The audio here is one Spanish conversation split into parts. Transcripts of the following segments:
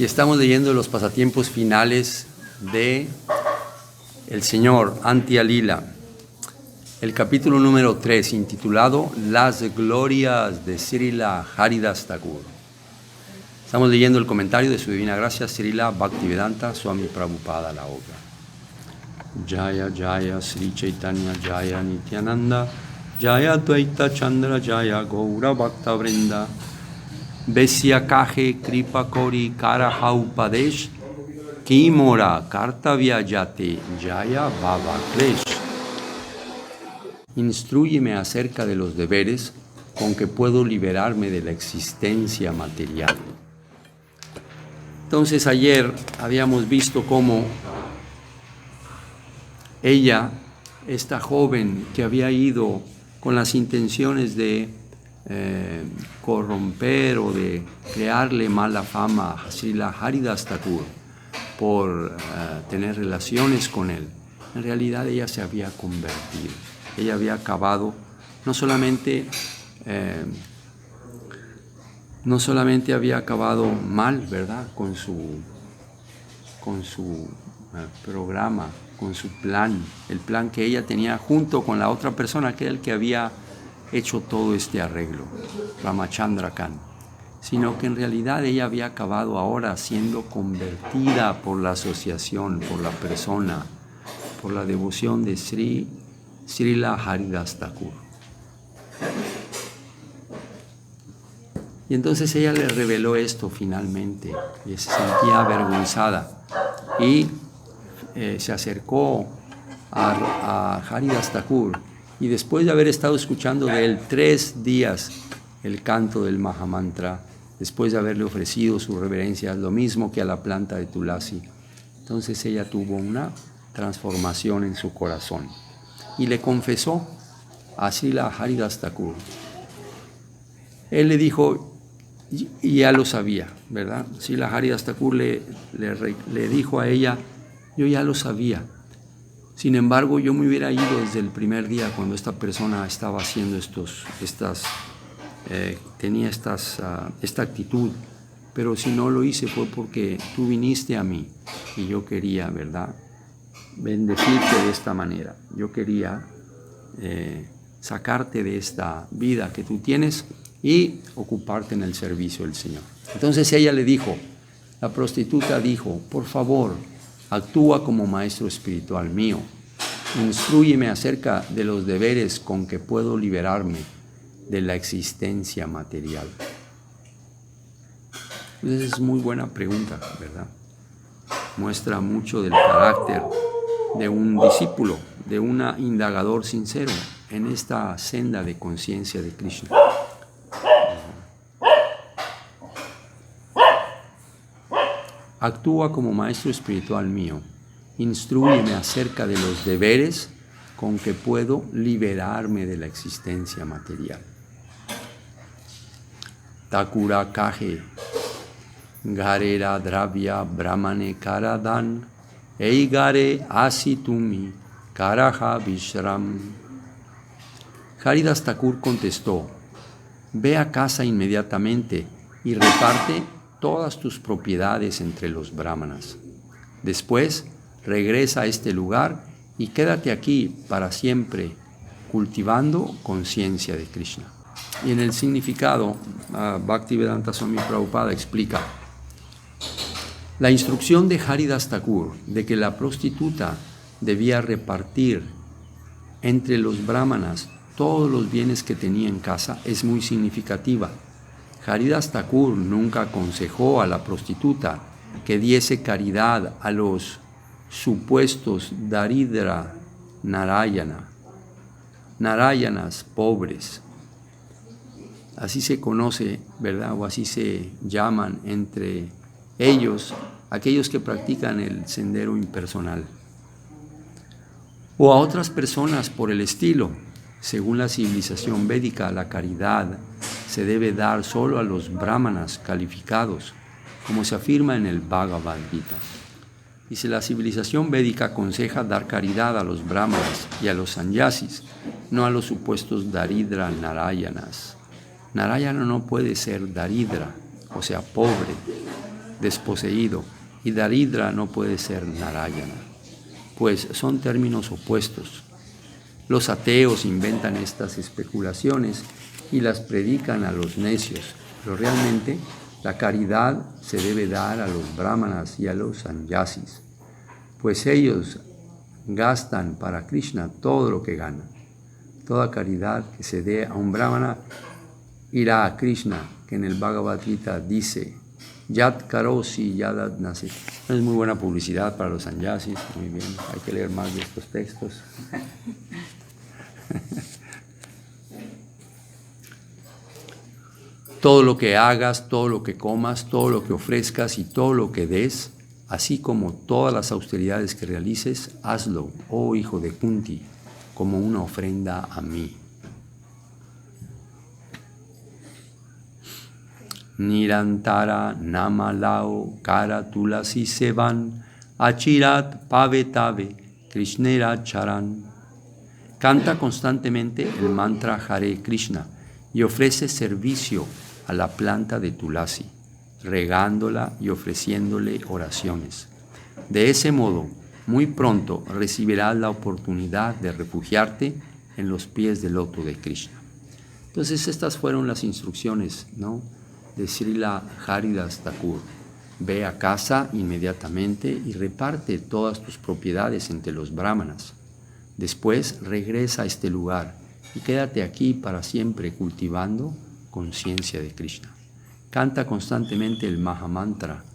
Y estamos leyendo los pasatiempos finales de el señor Antya Lila, el capítulo número 3, intitulado Las glorias de Srila Haridas Thakur. Estamos leyendo el comentario de su Divina Gracia Srila Bhaktivedanta Swami Prabhupada, la obra. Jaya Jaya Sri Chaitanya Jaya Nityananda Jaya Dvaita Chandra Jaya Gaura Bhakta Vrinda Besya Kaje Kripa Kori Karaha Upadesh Kimora Kartavya Yate Jaya Baba Klesh. Instrúyeme acerca de los deberes con que puedo liberarme de la existencia material. Entonces ayer habíamos visto cómo ella, esta joven que había ido con las intenciones de corromper o de crearle mala fama a Srila Haridas Thakur por tener relaciones con él, en realidad ella se había convertido. Ella había acabado no solamente había acabado mal, ¿verdad?, con su programa, con su plan, el plan que ella tenía junto con la otra persona, que era el que había hecho todo este arreglo, Ramachandra Khan, sino que en realidad ella había acabado ahora siendo convertida por la asociación, por la persona, por la devoción de Srila Haridas Thakur. Y entonces ella le reveló esto finalmente, y se sentía avergonzada, y se acercó a Haridas Thakur, y después de haber estado escuchando de él 3 días el canto del Mahamantra, después de haberle ofrecido sus reverencias, lo mismo que a la planta de Tulasi, entonces ella tuvo una transformación en su corazón y le confesó a Srila Haridas Thakur. Él le dijo, y ya lo sabía, ¿verdad? Srila Haridas Thakur le dijo a ella, yo ya lo sabía. Sin embargo, yo me hubiera ido desde el primer día cuando esta persona estaba haciendo tenía esta actitud, pero si no lo hice fue porque tú viniste a mí y yo quería, ¿verdad?, bendecirte de esta manera. Yo quería sacarte de esta vida que tú tienes y ocuparte en el servicio del Señor. Entonces ella le dijo, la prostituta dijo, por favor, actúa como maestro espiritual mío, instrúyeme acerca de los deberes con que puedo liberarme de la existencia material. Entonces es muy buena pregunta, ¿verdad? Muestra mucho del carácter de un discípulo, de un indagador sincero en esta senda de conciencia de Krishna. Actúa como maestro espiritual mío, instrúyeme acerca de los deberes con que puedo liberarme de la existencia material. Thakura kaje, garera dravya brahmane karadan, eigare asitumi karaha vishram. Haridas Thakur contestó, ve a casa inmediatamente y reparte todas tus propiedades entre los brahmanas. Después, regresa a este lugar y quédate aquí para siempre, cultivando conciencia de Krishna. Y en el significado, Bhaktivedanta Swami Prabhupada explica, la instrucción de Haridas Thakur de que la prostituta debía repartir entre los brahmanas todos los bienes que tenía en casa es muy significativa. Haridas Thakur nunca aconsejó a la prostituta que diese caridad a los supuestos Daridra Narayanas pobres. Así se conoce, ¿verdad? O así se llaman entre ellos aquellos que practican el sendero impersonal. O a otras personas por el estilo. Según la civilización védica, la caridad se debe dar solo a los brahmanas calificados, como se afirma en el Bhagavad Gita. Y si la civilización védica aconseja dar caridad a los brahmanas y a los sannyasis, no a los supuestos Daridra Narayanas. Narayana no puede ser Daridra, o sea, pobre, desposeído, y Daridra no puede ser Narayana, pues son términos opuestos. Los ateos inventan estas especulaciones y las predican a los necios, pero realmente la caridad se debe dar a los brahmanas y a los sannyasis, pues ellos gastan para Krishna todo lo que ganan. Toda caridad que se dé a un brahmana irá a Krishna, que en el Bhagavad Gita dice, Yat karosi yadat nasi. Es muy buena publicidad para los sannyasis, muy bien, hay que leer más de estos textos. Todo lo que hagas, todo lo que comas, todo lo que ofrezcas y todo lo que des, así como todas las austeridades que realices, hazlo, oh hijo de Kunti, como una ofrenda a mí. Nirantara namalao kara tulasi sevan achirat pavetave krishnera charan. Canta constantemente el mantra Hare Krishna y ofrece servicio a la planta de tulasi, regándola y ofreciéndole oraciones. De ese modo, muy pronto recibirás la oportunidad de refugiarte en los pies del loto de Krishna. Entonces estas fueron las instrucciones, ¿no?, de Srila Haridas Thakur. Ve a casa inmediatamente y reparte todas tus propiedades entre los brahmanas. Después regresa a este lugar y quédate aquí para siempre cultivando conciencia de Krishna. Canta constantemente el Mahamantra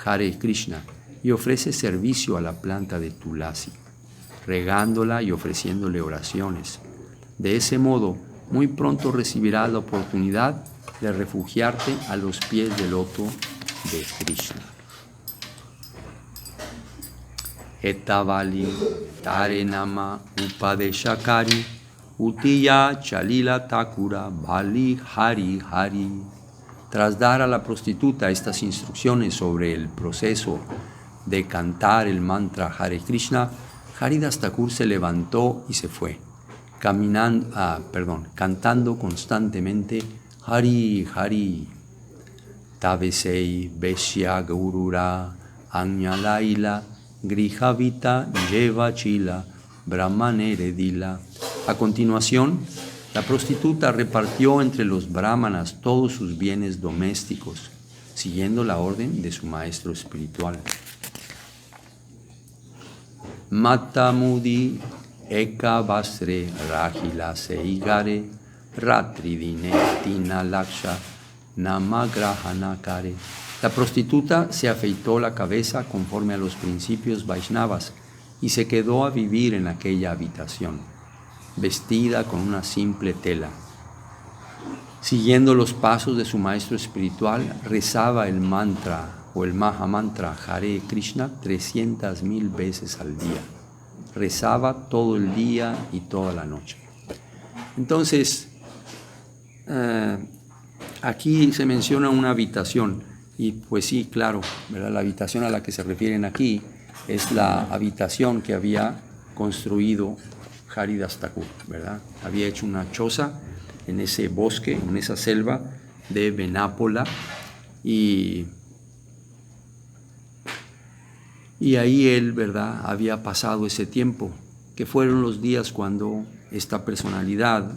Hare Krishna y ofrece servicio a la planta de tulasi, regándola y ofreciéndole oraciones. De ese modo, muy pronto recibirás la oportunidad de refugiarte a los pies del loto de Krishna. Etavali tarenama upadeshakari utiya chalila takura bali hari hari. Tras dar a la prostituta estas instrucciones sobre el proceso de cantar el mantra Hare Krishna, Haridas Thakur se levantó y se fue, cantando constantemente Hari Hari. Tavesei Veshya Gaurura Anyalaila Grihavita Yeva Chila Brahmanere Dila. A continuación, la prostituta repartió entre los brahmanas todos sus bienes domésticos, siguiendo la orden de su maestro espiritual. Matamudi Eka Vasre Rahila Seigare Ratridine Tina Laksha Namagrahanakare. La prostituta se afeitó la cabeza conforme a los principios Vaishnavas y se quedó a vivir en aquella habitación, vestida con una simple tela. Siguiendo los pasos de su maestro espiritual, rezaba el mantra o el Mahamantra Hare Krishna 300,000 veces al día. Rezaba todo el día y toda la noche. Entonces, aquí se menciona una habitación, y pues sí, claro, ¿verdad? La habitación a la que se refieren aquí es la habitación que había construido Haridas Thakur, ¿verdad? Había hecho una choza en ese bosque, en esa selva de Benápola, y ahí él, ¿verdad?, había pasado ese tiempo, que fueron los días cuando esta personalidad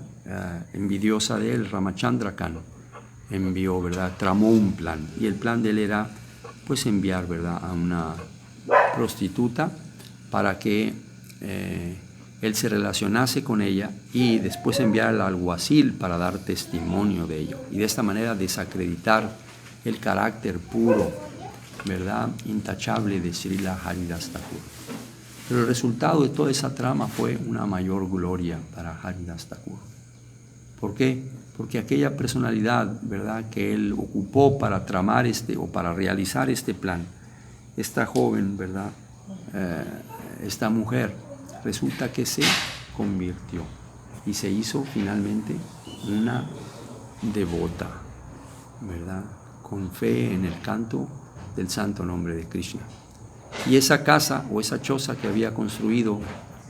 envidiosa de él, Ramachandrakan, envió, ¿verdad?, tramó un plan, y el plan de él era pues enviar, ¿verdad?, a una prostituta para que él se relacionase con ella y después enviar al alguacil para dar testimonio de ello, y de esta manera desacreditar el carácter puro, ¿verdad?, intachable de Srila Haridas Thakur. Pero el resultado de toda esa trama fue una mayor gloria para Haridas Thakur. ¿Por qué? Porque aquella personalidad, ¿verdad?, que él ocupó para tramar o para realizar este plan, esta joven, ¿verdad?, esta mujer, resulta que se convirtió y se hizo finalmente una devota, ¿verdad?, con fe en el canto del santo nombre de Krishna. Y esa casa o esa choza que había construido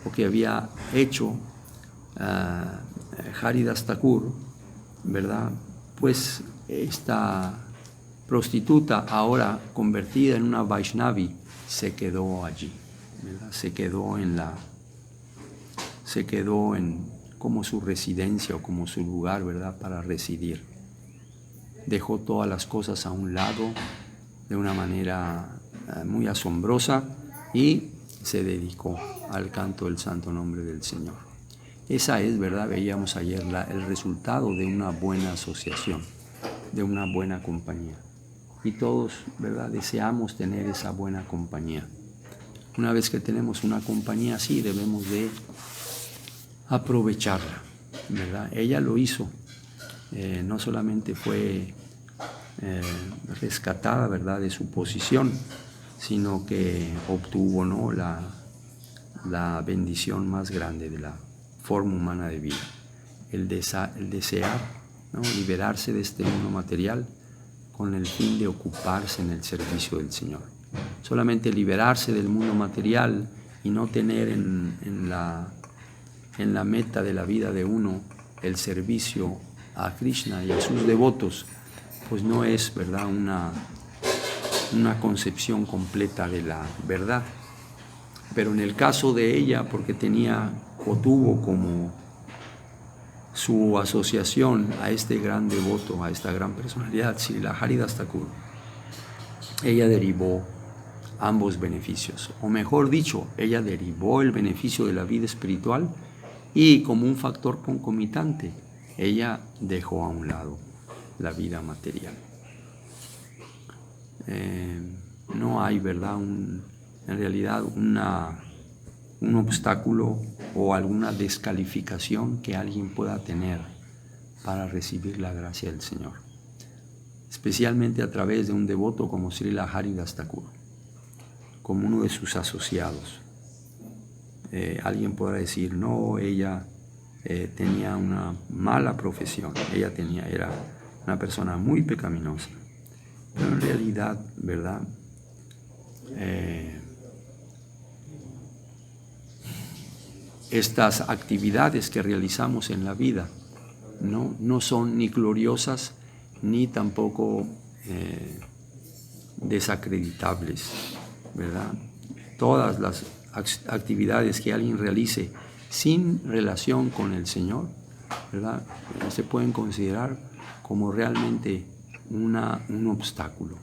o que había hecho Haridas Thakur, ¿verdad?, pues esta prostituta, ahora convertida en una Vaishnavi, se quedó allí, ¿verdad? Se quedó en como su residencia o como su lugar, ¿verdad?, para residir. Dejó todas las cosas a un lado de una manera muy asombrosa y se dedicó al canto del santo nombre del Señor. Esa es, ¿verdad?, veíamos ayer el resultado de una buena asociación, de una buena compañía. Y todos, ¿verdad?, deseamos tener esa buena compañía. Una vez que tenemos una compañía así, debemos de aprovecharla, ¿verdad? Ella lo hizo. No solamente fue rescatada, ¿verdad?, de su posición, sino que obtuvo, ¿no?, la bendición más grande de la forma humana de vida, el desear, ¿no?, liberarse de este mundo material con el fin de ocuparse en el servicio del Señor. Solamente liberarse del mundo material y no tener en la meta de la vida de uno el servicio a Krishna y a sus devotos, pues no es, ¿verdad?, una concepción completa de la verdad. Pero en el caso de ella, porque tenía o tuvo como su asociación a este gran devoto, a esta gran personalidad, Srila Haridas Thakur, ella derivó ambos beneficios, o mejor dicho, ella derivó el beneficio de la vida espiritual y como un factor concomitante, ella dejó a un lado la vida material. No hay, ¿verdad?, en realidad un obstáculo o alguna descalificación que alguien pueda tener para recibir la gracia del Señor, especialmente a través de un devoto como Srila Haridas Thakur, como uno de sus asociados. Alguien podrá decir, no, ella tenía una mala profesión, era una persona muy pecaminosa, pero en realidad, ¿verdad?, estas actividades que realizamos en la vida no son ni gloriosas ni tampoco desacreditables, ¿verdad? Todas las actividades que alguien realice sin relación con el Señor, ¿verdad?, se pueden considerar como realmente un obstáculo,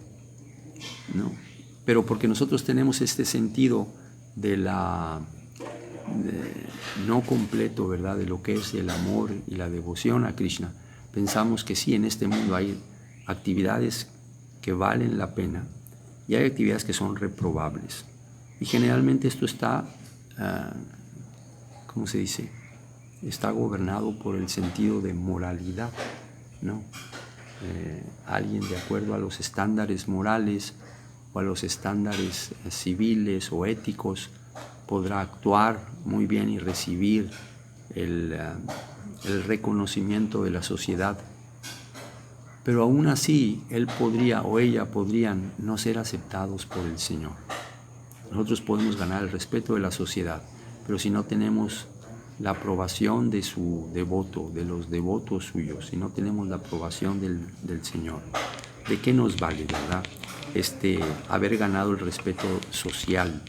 ¿no? Pero porque nosotros tenemos este sentido no completo, ¿verdad?, de lo que es el amor y la devoción a Krishna, pensamos que sí, en este mundo hay actividades que valen la pena y hay actividades que son reprobables. Y generalmente esto está, ¿cómo se dice?, está gobernado por el sentido de moralidad, ¿no? Alguien, de acuerdo a los estándares morales o a los estándares civiles o éticos, podrá actuar muy bien y recibir el reconocimiento de la sociedad. Pero aún así, él podría o ella podrían no ser aceptados por el Señor. Nosotros podemos ganar el respeto de la sociedad, pero si no tenemos la aprobación de su devoto, de los devotos suyos, si no tenemos la aprobación del Señor, ¿de qué nos vale, verdad, haber ganado el respeto social,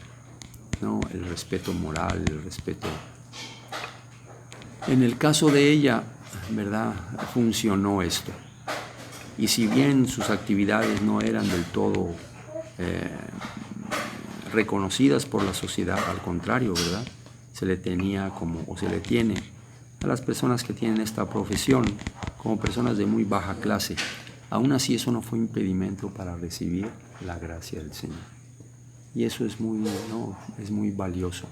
¿no?, el respeto moral, el respeto? En el caso de ella, ¿verdad?, funcionó esto. Y si bien sus actividades no eran del todo reconocidas por la sociedad, al contrario, ¿verdad?, se le tenía se le tiene a las personas que tienen esta profesión como personas de muy baja clase. Aún así, eso no fue impedimento para recibir la gracia del Señor. Y eso es muy valioso.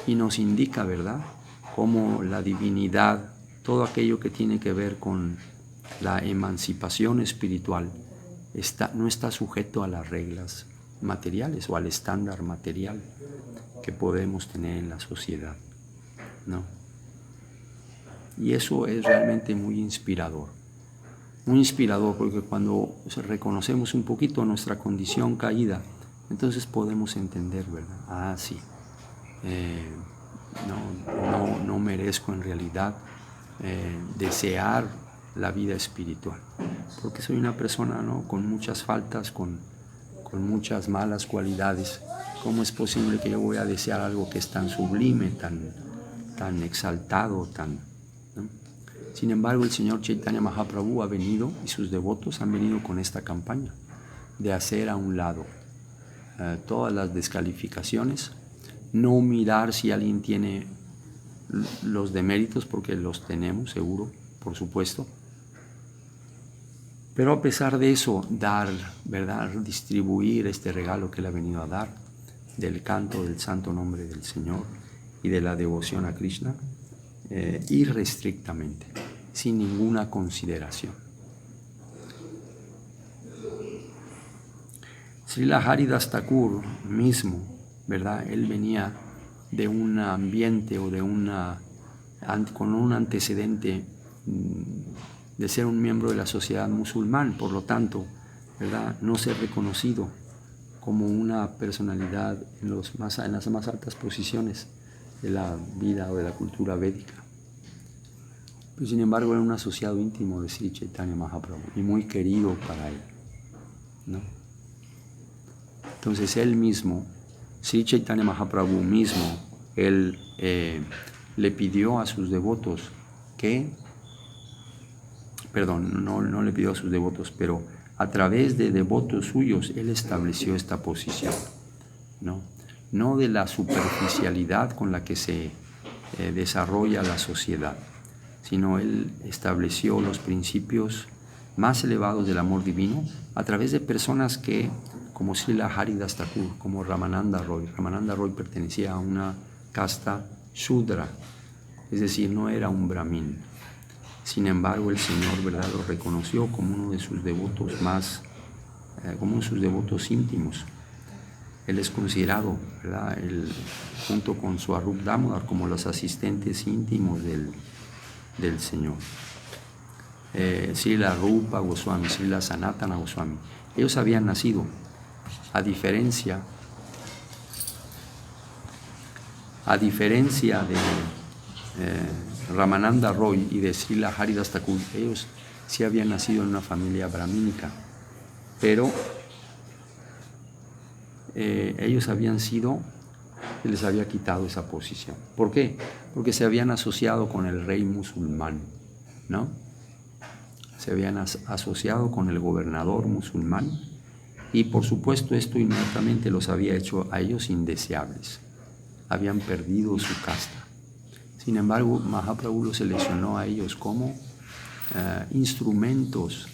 Y nos indica, ¿verdad?, cómo la divinidad, todo aquello que tiene que ver con la emancipación espiritual, no está sujeto a las reglas materiales o al estándar material que podemos tener en la sociedad, ¿no? Y eso es realmente muy inspirador porque cuando reconocemos un poquito nuestra condición caída, entonces podemos entender, ¿verdad? Sí, no merezco en realidad desear la vida espiritual. Porque soy una persona, ¿no?, con muchas faltas, con muchas malas cualidades. ¿Cómo es posible que yo voy a desear algo que es tan sublime, tan exaltado, ¿no? Sin embargo, el Señor Chaitanya Mahaprabhu ha venido y sus devotos han venido con esta campaña de hacer a un lado todas las descalificaciones, no mirar si alguien tiene los deméritos, porque los tenemos, seguro, por supuesto. Pero a pesar de eso, dar, ¿verdad?, distribuir este regalo que Él ha venido a dar, del canto del santo nombre del Señor y de la devoción a Krishna, irrestrictamente, sin ninguna consideración. Srila Haridas Thakur mismo, ¿verdad?, él venía de un ambiente o con un antecedente de ser un miembro de la sociedad musulmán, por lo tanto, ¿verdad?, no ser reconocido como una personalidad en las más altas posiciones de la vida o de la cultura védica. Pero sin embargo era un asociado íntimo de Sri Chaitanya Mahaprabhu y muy querido para él, ¿no? Entonces él mismo, Sri Chaitanya Mahaprabhu mismo, él le pidió a sus devotos no le pidió a sus devotos, pero a través de devotos suyos él estableció esta posición, no de la superficialidad con la que se desarrolla la sociedad, sino él estableció los principios más elevados del amor divino a través de personas que, como Srila Haridas Thakur, como Ramananda Roy. Ramananda Roy pertenecía a una casta Shudra, es decir, no era un brahmin. Sin embargo, el Señor, ¿verdad?, lo reconoció como uno de sus devotos como uno de sus devotos íntimos. Él es considerado, ¿verdad?, junto con Swarup Damodar, como los asistentes íntimos del Señor. Srila Rupa Goswami, Srila Sanatana Goswami, ellos habían nacido, a diferencia de Ramananda Roy y de Srila Haridas Thakur, ellos sí habían nacido en una familia brahmínica, pero ellos se les había quitado esa posición. ¿Por qué? Porque se habían asociado con el rey musulmán, ¿no? Se habían asociado con el gobernador musulmán y por supuesto esto inmediatamente los había hecho a ellos indeseables. Habían perdido su casta. Sin embargo, Mahaprabhu los seleccionó a ellos como instrumentos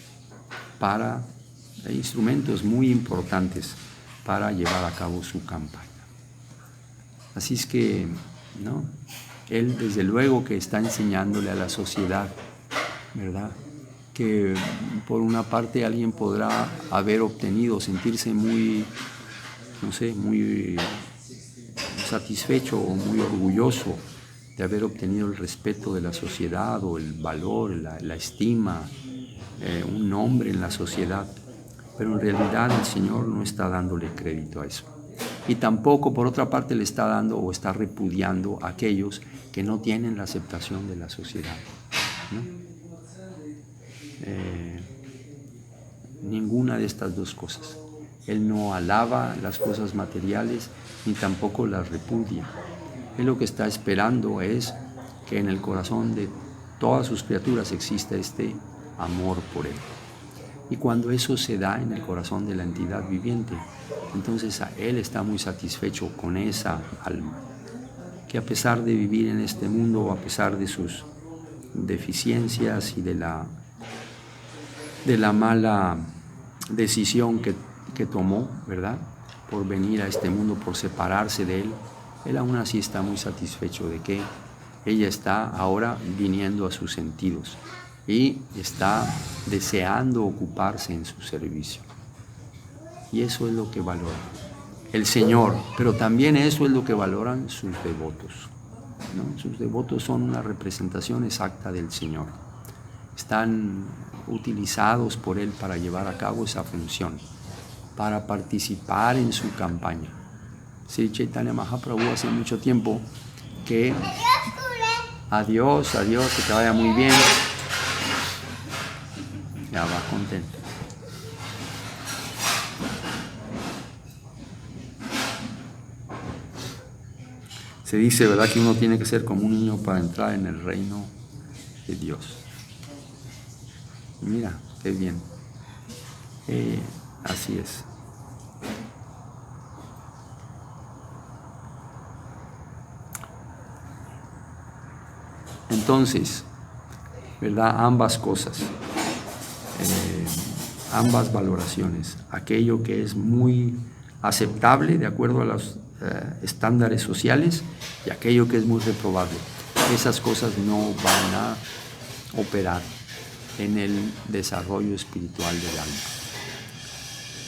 muy importantes para llevar a cabo su campaña. Así es que, ¿no?, él desde luego que está enseñándole a la sociedad, ¿verdad?, que por una parte alguien podrá sentirse muy satisfecho o muy orgulloso de haber obtenido el respeto de la sociedad o el valor, la estima, un nombre en la sociedad, pero en realidad el Señor no está dándole crédito a eso. Y tampoco, por otra parte, le está dando o está repudiando a aquellos que no tienen la aceptación de la sociedad, ¿no? Ninguna de estas dos cosas. Él no alaba las cosas materiales ni tampoco las repudia. Él lo que está esperando es que en el corazón de todas sus criaturas exista este amor por Él. Y cuando eso se da en el corazón de la entidad viviente, entonces Él está muy satisfecho con esa alma, que a pesar de vivir en este mundo, a pesar de sus deficiencias y de la mala decisión que tomó, ¿verdad?, por venir a este mundo, por separarse de él aún así está muy satisfecho de que ella está ahora viniendo a sus sentidos y está deseando ocuparse en su servicio. Y eso es lo que valora el Señor, pero también eso es lo que valoran sus devotos, ¿no? Sus devotos son una representación exacta del Señor. Están utilizados por Él para llevar a cabo esa función, para participar en su campaña. Sri Chaitanya Mahaprabhu hace mucho tiempo que... Adiós, que te vaya muy bien. ya va contento. Se dice, ¿verdad?, que uno tiene que ser como un niño para entrar en el reino de Dios. Mira, qué bien. Así es. Entonces, ¿verdad?, ambas cosas, ambas valoraciones, aquello que es muy aceptable de acuerdo a los estándares sociales y aquello que es muy reprobable. Esas cosas no van a operar en el desarrollo espiritual del alma.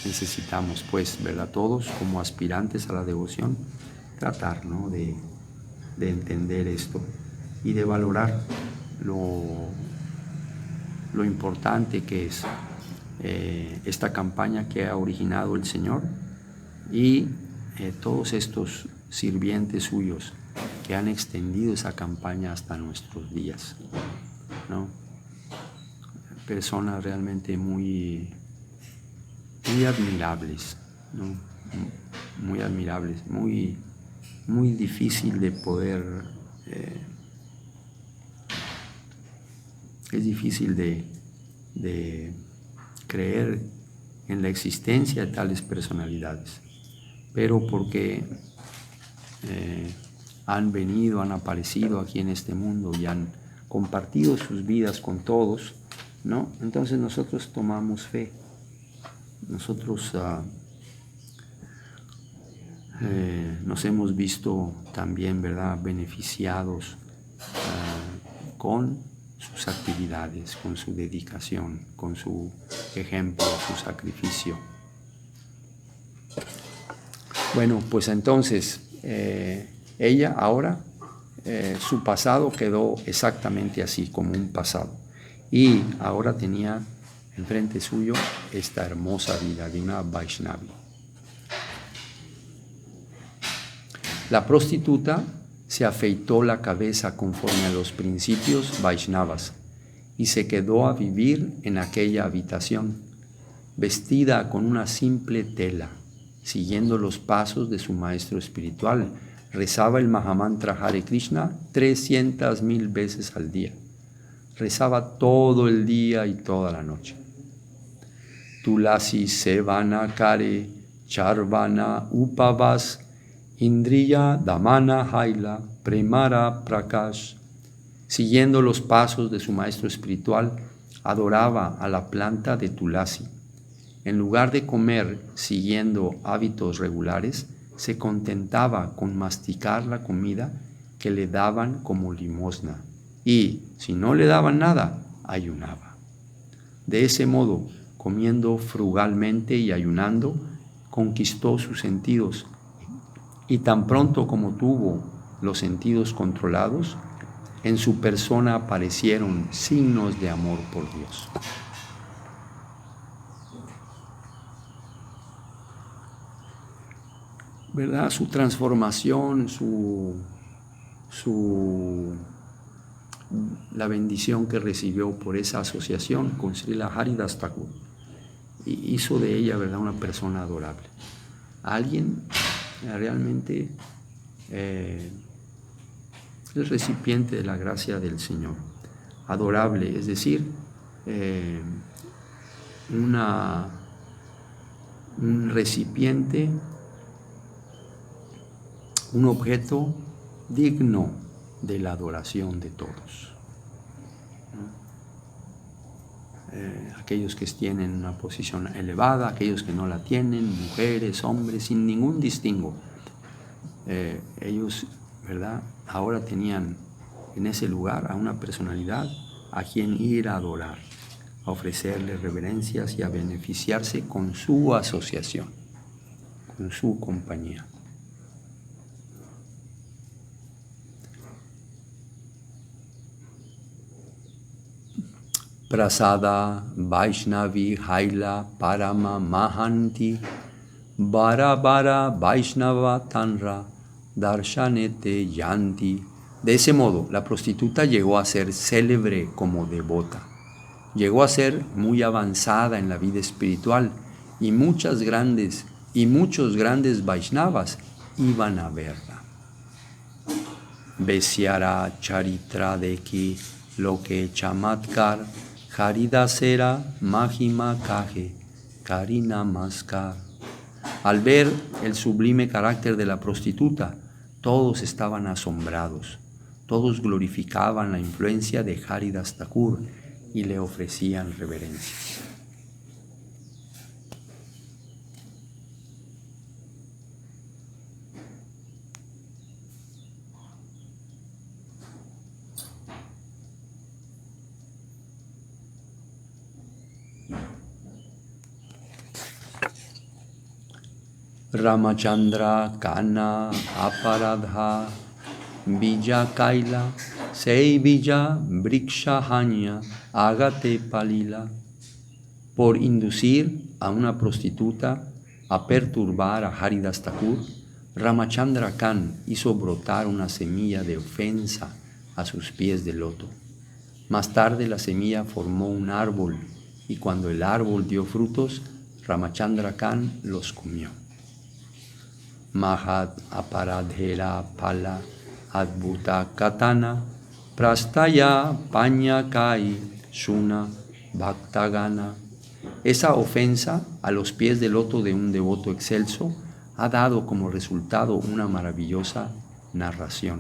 Necesitamos, pues, ¿verdad?, todos como aspirantes a la devoción, tratar, ¿no?, de entender esto y de valorar lo importante que es esta campaña que ha originado el Señor y todos estos sirvientes suyos que han extendido esa campaña hasta nuestros días, ¿no? Personas realmente muy admirables, ¿no? Muy admirables, muy difícil de poder, es difícil de creer en la existencia de tales personalidades, pero porque han venido, han aparecido aquí en este mundo y han compartido sus vidas con todos, ¿no? Entonces nosotros tomamos fe, nosotros nos hemos visto también, ¿verdad?, beneficiados con sus actividades, con su dedicación, con su ejemplo, su sacrificio. Bueno, pues entonces ella ahora, su pasado quedó exactamente así, como un pasado, y ahora tenía enfrente suyo esta hermosa vida de una Vaishnavi. La prostituta se afeitó la cabeza conforme a los principios Vaishnavas y se quedó a vivir en aquella habitación, vestida con una simple tela, siguiendo los pasos de su maestro espiritual. Rezaba el Mahamantra Hare Krishna 300,000 veces al día. Rezaba todo el día y toda la noche. Tulasi Sevana Kare Charvana Upavas Indriya Damana Haila Premara Prakash. Siguiendo los pasos de su maestro espiritual, adoraba a la planta de Tulasi. En lugar de comer siguiendo hábitos regulares, se contentaba con masticar la comida que le daban como limosna y, si no le daban nada, ayunaba. De ese modo, comiendo frugalmente y ayunando, conquistó sus sentidos y tan pronto como tuvo los sentidos controlados, en su persona aparecieron signos de amor por Dios. ¿Verdad? Su transformación, la bendición que recibió por esa asociación con Srila Haridas Thakur hizo de ella, ¿verdad?, una persona adorable. Alguien realmente el recipiente de la gracia del Señor, adorable, es decir, un recipiente, un objeto digno de la adoración de todos. Aquellos que tienen una posición elevada, aquellos que no la tienen, mujeres, hombres, sin ningún distingo. Ellos, ¿verdad?, ahora tenían en ese lugar a una personalidad a quien ir a adorar, a ofrecerle reverencias y a beneficiarse con su asociación, con su compañía. Prasada Vaishnavi Haila Parama Mahanti Bara Bara Vaishnava Tanra Darshanete Yanti. De ese modo, la prostituta llegó a ser célebre como devota. llegó a ser muy avanzada en la vida espiritual y muchos grandes Vaishnavas iban a verla. Besyara charitra deki loke chamatkar haridasera mahima kaje karina maskar. Al ver el sublime carácter de la prostituta, todos estaban asombrados. Todos glorificaban la influencia de Haridas Thakur y le ofrecían reverencias. Ramachandra Kana Aparadha Bija Kaila Sei Bija Brikshahanya Agate Palila. Por inducir a una prostituta a perturbar a Haridas Thakur, Ramachandra Khan hizo brotar una semilla de ofensa a sus pies de loto. Más tarde la semilla formó un árbol y cuando el árbol dio frutos, Ramachandra Khan los comió. Mahat aparadhera pala adbhuta katana prastaya paña kai shuna bhaktagana. Esa ofensa a los pies del loto de un devoto excelso ha dado como resultado una maravillosa narración.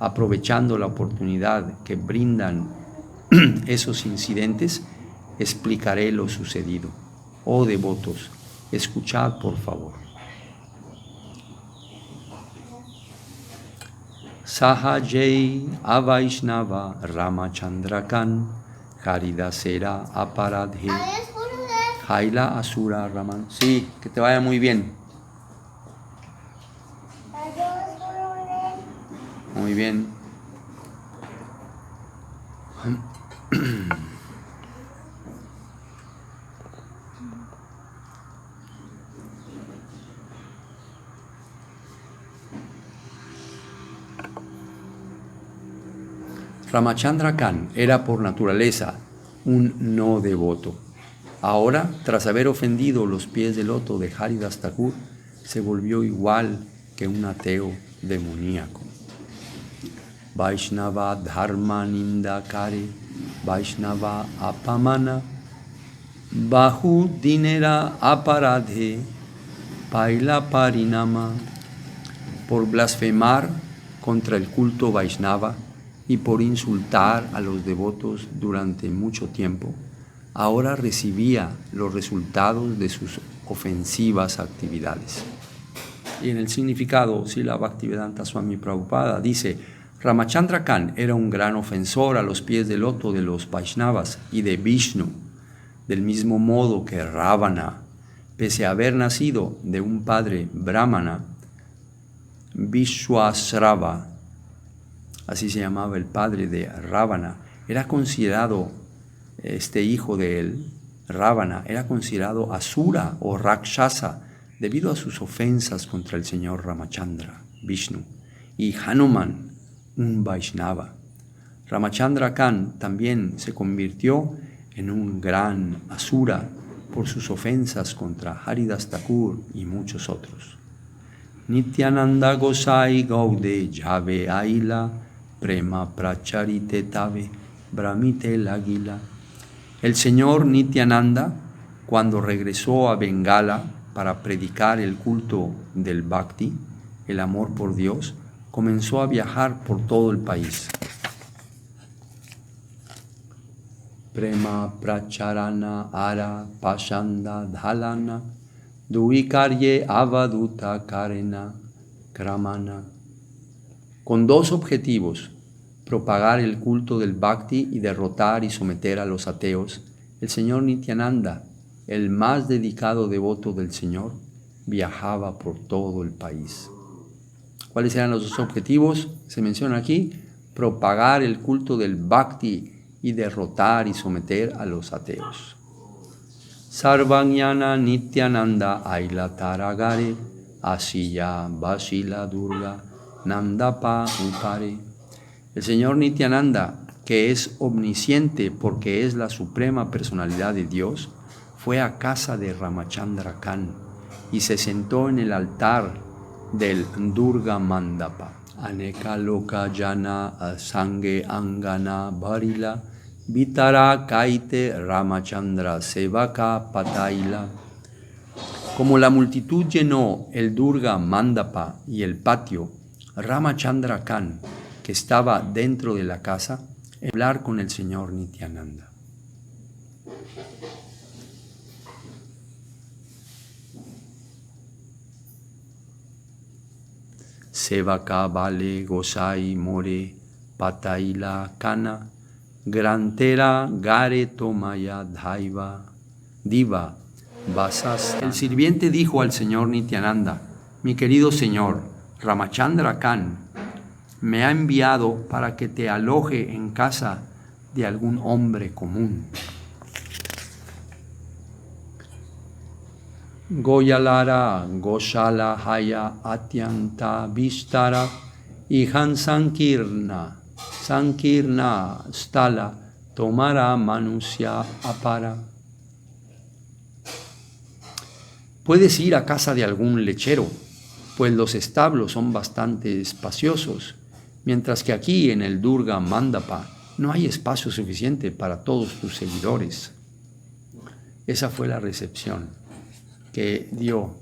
Aprovechando la oportunidad que brindan esos incidentes, explicaré lo sucedido. Oh devotos, escuchad por favor. Sahajay Avaishnava Ramachandra Khan Haridasera Aparadhe Haila Asura Raman. Sí, que te vaya muy bien. Muy bien. Ramachandra Khan era por naturaleza un no devoto. Ahora, tras haber ofendido los pies de loto de Haridas Thakur, se volvió igual que un ateo demoníaco. Vaishnava Dharma Nindakare, Vaishnava Apamana, Bahu Dinera Aparadhe, Paila Parinama. Por blasfemar contra el culto Vaishnava y por insultar a los devotos durante mucho tiempo, ahora recibía los resultados de sus ofensivas actividades. Y en el significado, Srila Bhaktivedanta Swami Prabhupada dice: Ramachandra Khan era un gran ofensor a los pies del loto de los Vaishnavas y de Vishnu, del mismo modo que Ravana, pese a haber nacido de un padre brahmana, Vishwasrava, así se llamaba el padre de Ravana, era considerado, este hijo de él, Ravana, era considerado Asura o Rakshasa debido a sus ofensas contra el señor Ramachandra, Vishnu, y Hanuman, un Vaishnava. Ramachandra Khan también se convirtió en un gran Asura por sus ofensas contra Haridas Thakur y muchos otros. Nityananda Gosai Gaude Jave Aila Prema Pracharite Tave Brahmite Lagila. El señor Nityananda, cuando regresó a Bengala para predicar el culto del Bhakti, el amor por Dios, comenzó a viajar por todo el país. Prema Pracharana Ara Pashanda Dhalana Duikarye Avaduta Karena Kramana. Con dos objetivos: propagar el culto del Bhakti y derrotar y someter a los ateos, el señor Nityananda, el más dedicado devoto del Señor, viajaba por todo el país. ¿Cuáles eran los dos objetivos? Se menciona aquí: propagar el culto del Bhakti y derrotar y someter a los ateos. Sarvanyana Nityananda Aila Taragare Asiya Vasila Durga Nandapa Upare. El señor Nityananda, que que es omnisciente porque es la suprema personalidad de Dios, fue a casa de Ramachandra Khan y se sentó en el altar del Durga Mandapa. Aneka loka jana sange angana varila vitara kaite Ramachandra sevaka pataila. Como la multitud llenó el Durga Mandapa y el patio, Ramachandra Khan, que estaba dentro de la casa, hablar con el señor Nityananda. Sevaka vale gosai more pataila kana grantera gare tomaya dhaiva diva vasas. El sirviente dijo al señor Nityananda: mi querido señor, Ramachandra Khan me ha enviado para que te aloje en casa de algún hombre común. Goyalara Goshala Haya Atyanta Vistara Ihan Sankirna Stala Tomara Manusya Apara. Puedes ir a casa de algún lechero, pues los establos son bastante espaciosos, mientras que aquí en el Durga Mandapa no hay espacio suficiente para todos tus seguidores. Esa fue la recepción que dio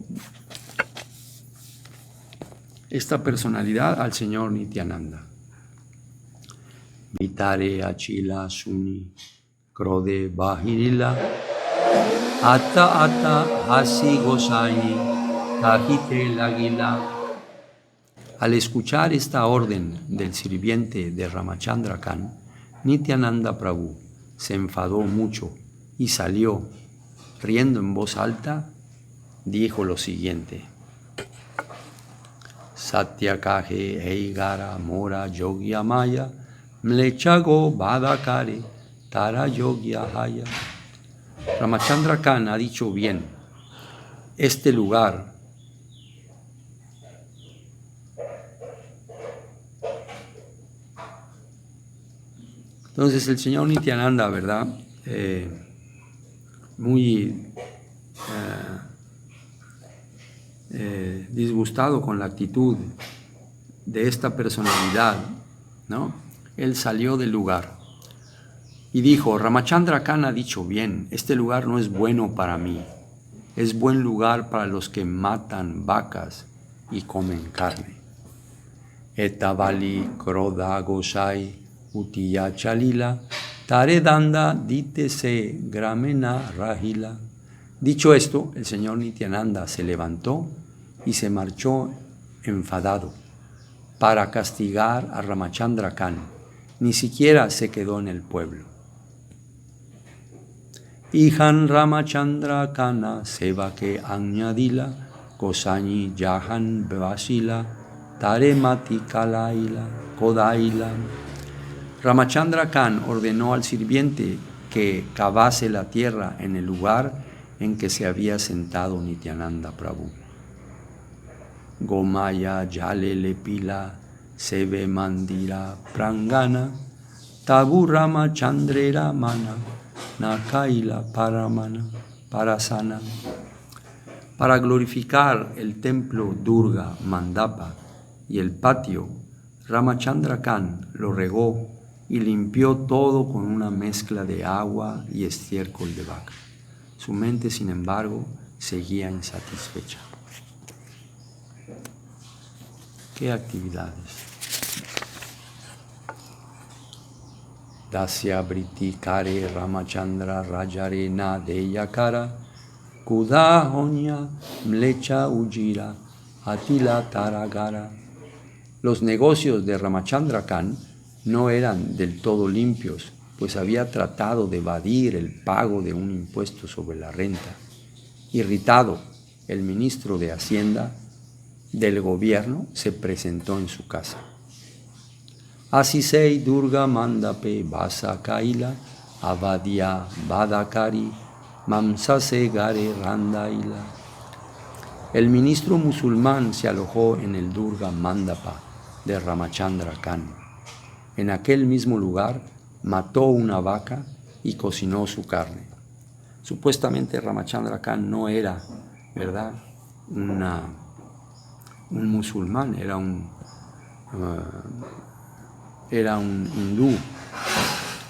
esta personalidad al señor Nityananda. Vitare achila suni krode bahirila ata hasi gosai tajite lagila. Al escuchar esta orden del sirviente de Ramachandra Khan, Nityananda Prabhu se enfadó mucho y salió, riendo en voz alta, dijo lo siguiente: Satyakaje Eigara Mora Yogya Maya Mlechago Badakare Tara Yogya Haya. Ramachandra Khan ha dicho bien, este lugar entonces el señor Nityananda, ¿verdad? Muy disgustado con la actitud de esta personalidad, ¿no? Él salió del lugar y dijo: Ramachandra Khan ha dicho bien, este lugar no es bueno para mí, es buen lugar para los que matan vacas y comen carne. Etavali Krodha Gosai Utiya Chalila Taredanda Ditese Gramena Rahila. Dicho esto, el señor Nityananda se levantó y se marchó enfadado para castigar a Ramachandra Khan. Ni siquiera se quedó en el pueblo. Ihan Ramachandra Kana Sevake Añadila Kosani Yahan Vasila Taremati Kalaila Kodaila. Ramachandra Khan ordenó al sirviente que cavase la tierra en el lugar en que se había sentado Nityananda Prabhu. Gomaya Jale Lepila Seve Mandira Prangana Tabu Ramachandrera Mana Nakaila Paramana Parasana. Para glorificar el templo Durga Mandapa y el patio, Ramachandra Khan lo regó y limpió todo con una mezcla de agua y estiércol de vaca. Su mente, sin embargo, seguía insatisfecha. ¿Qué actividades? Dasya Briti Kare Ramachandra Rajare Nadeyakara Kudahonya Mlecha Ujira Atila Taragara. Los negocios de Ramachandra Khan no eran del todo limpios, pues había tratado de evadir el pago de un impuesto sobre la renta. Irritado, el ministro de Hacienda del gobierno se presentó en su casa. Asisei Durga Mandape Vasa Kaila Avadya Badakari Mamsase Gare Randaila. El ministro musulmán se alojó en el Durga Mandapa de Ramachandra Khan. En aquel mismo lugar mató una vaca y cocinó su carne. Supuestamente Ramachandra Khan no era, ¿verdad?, un musulmán, era un hindú.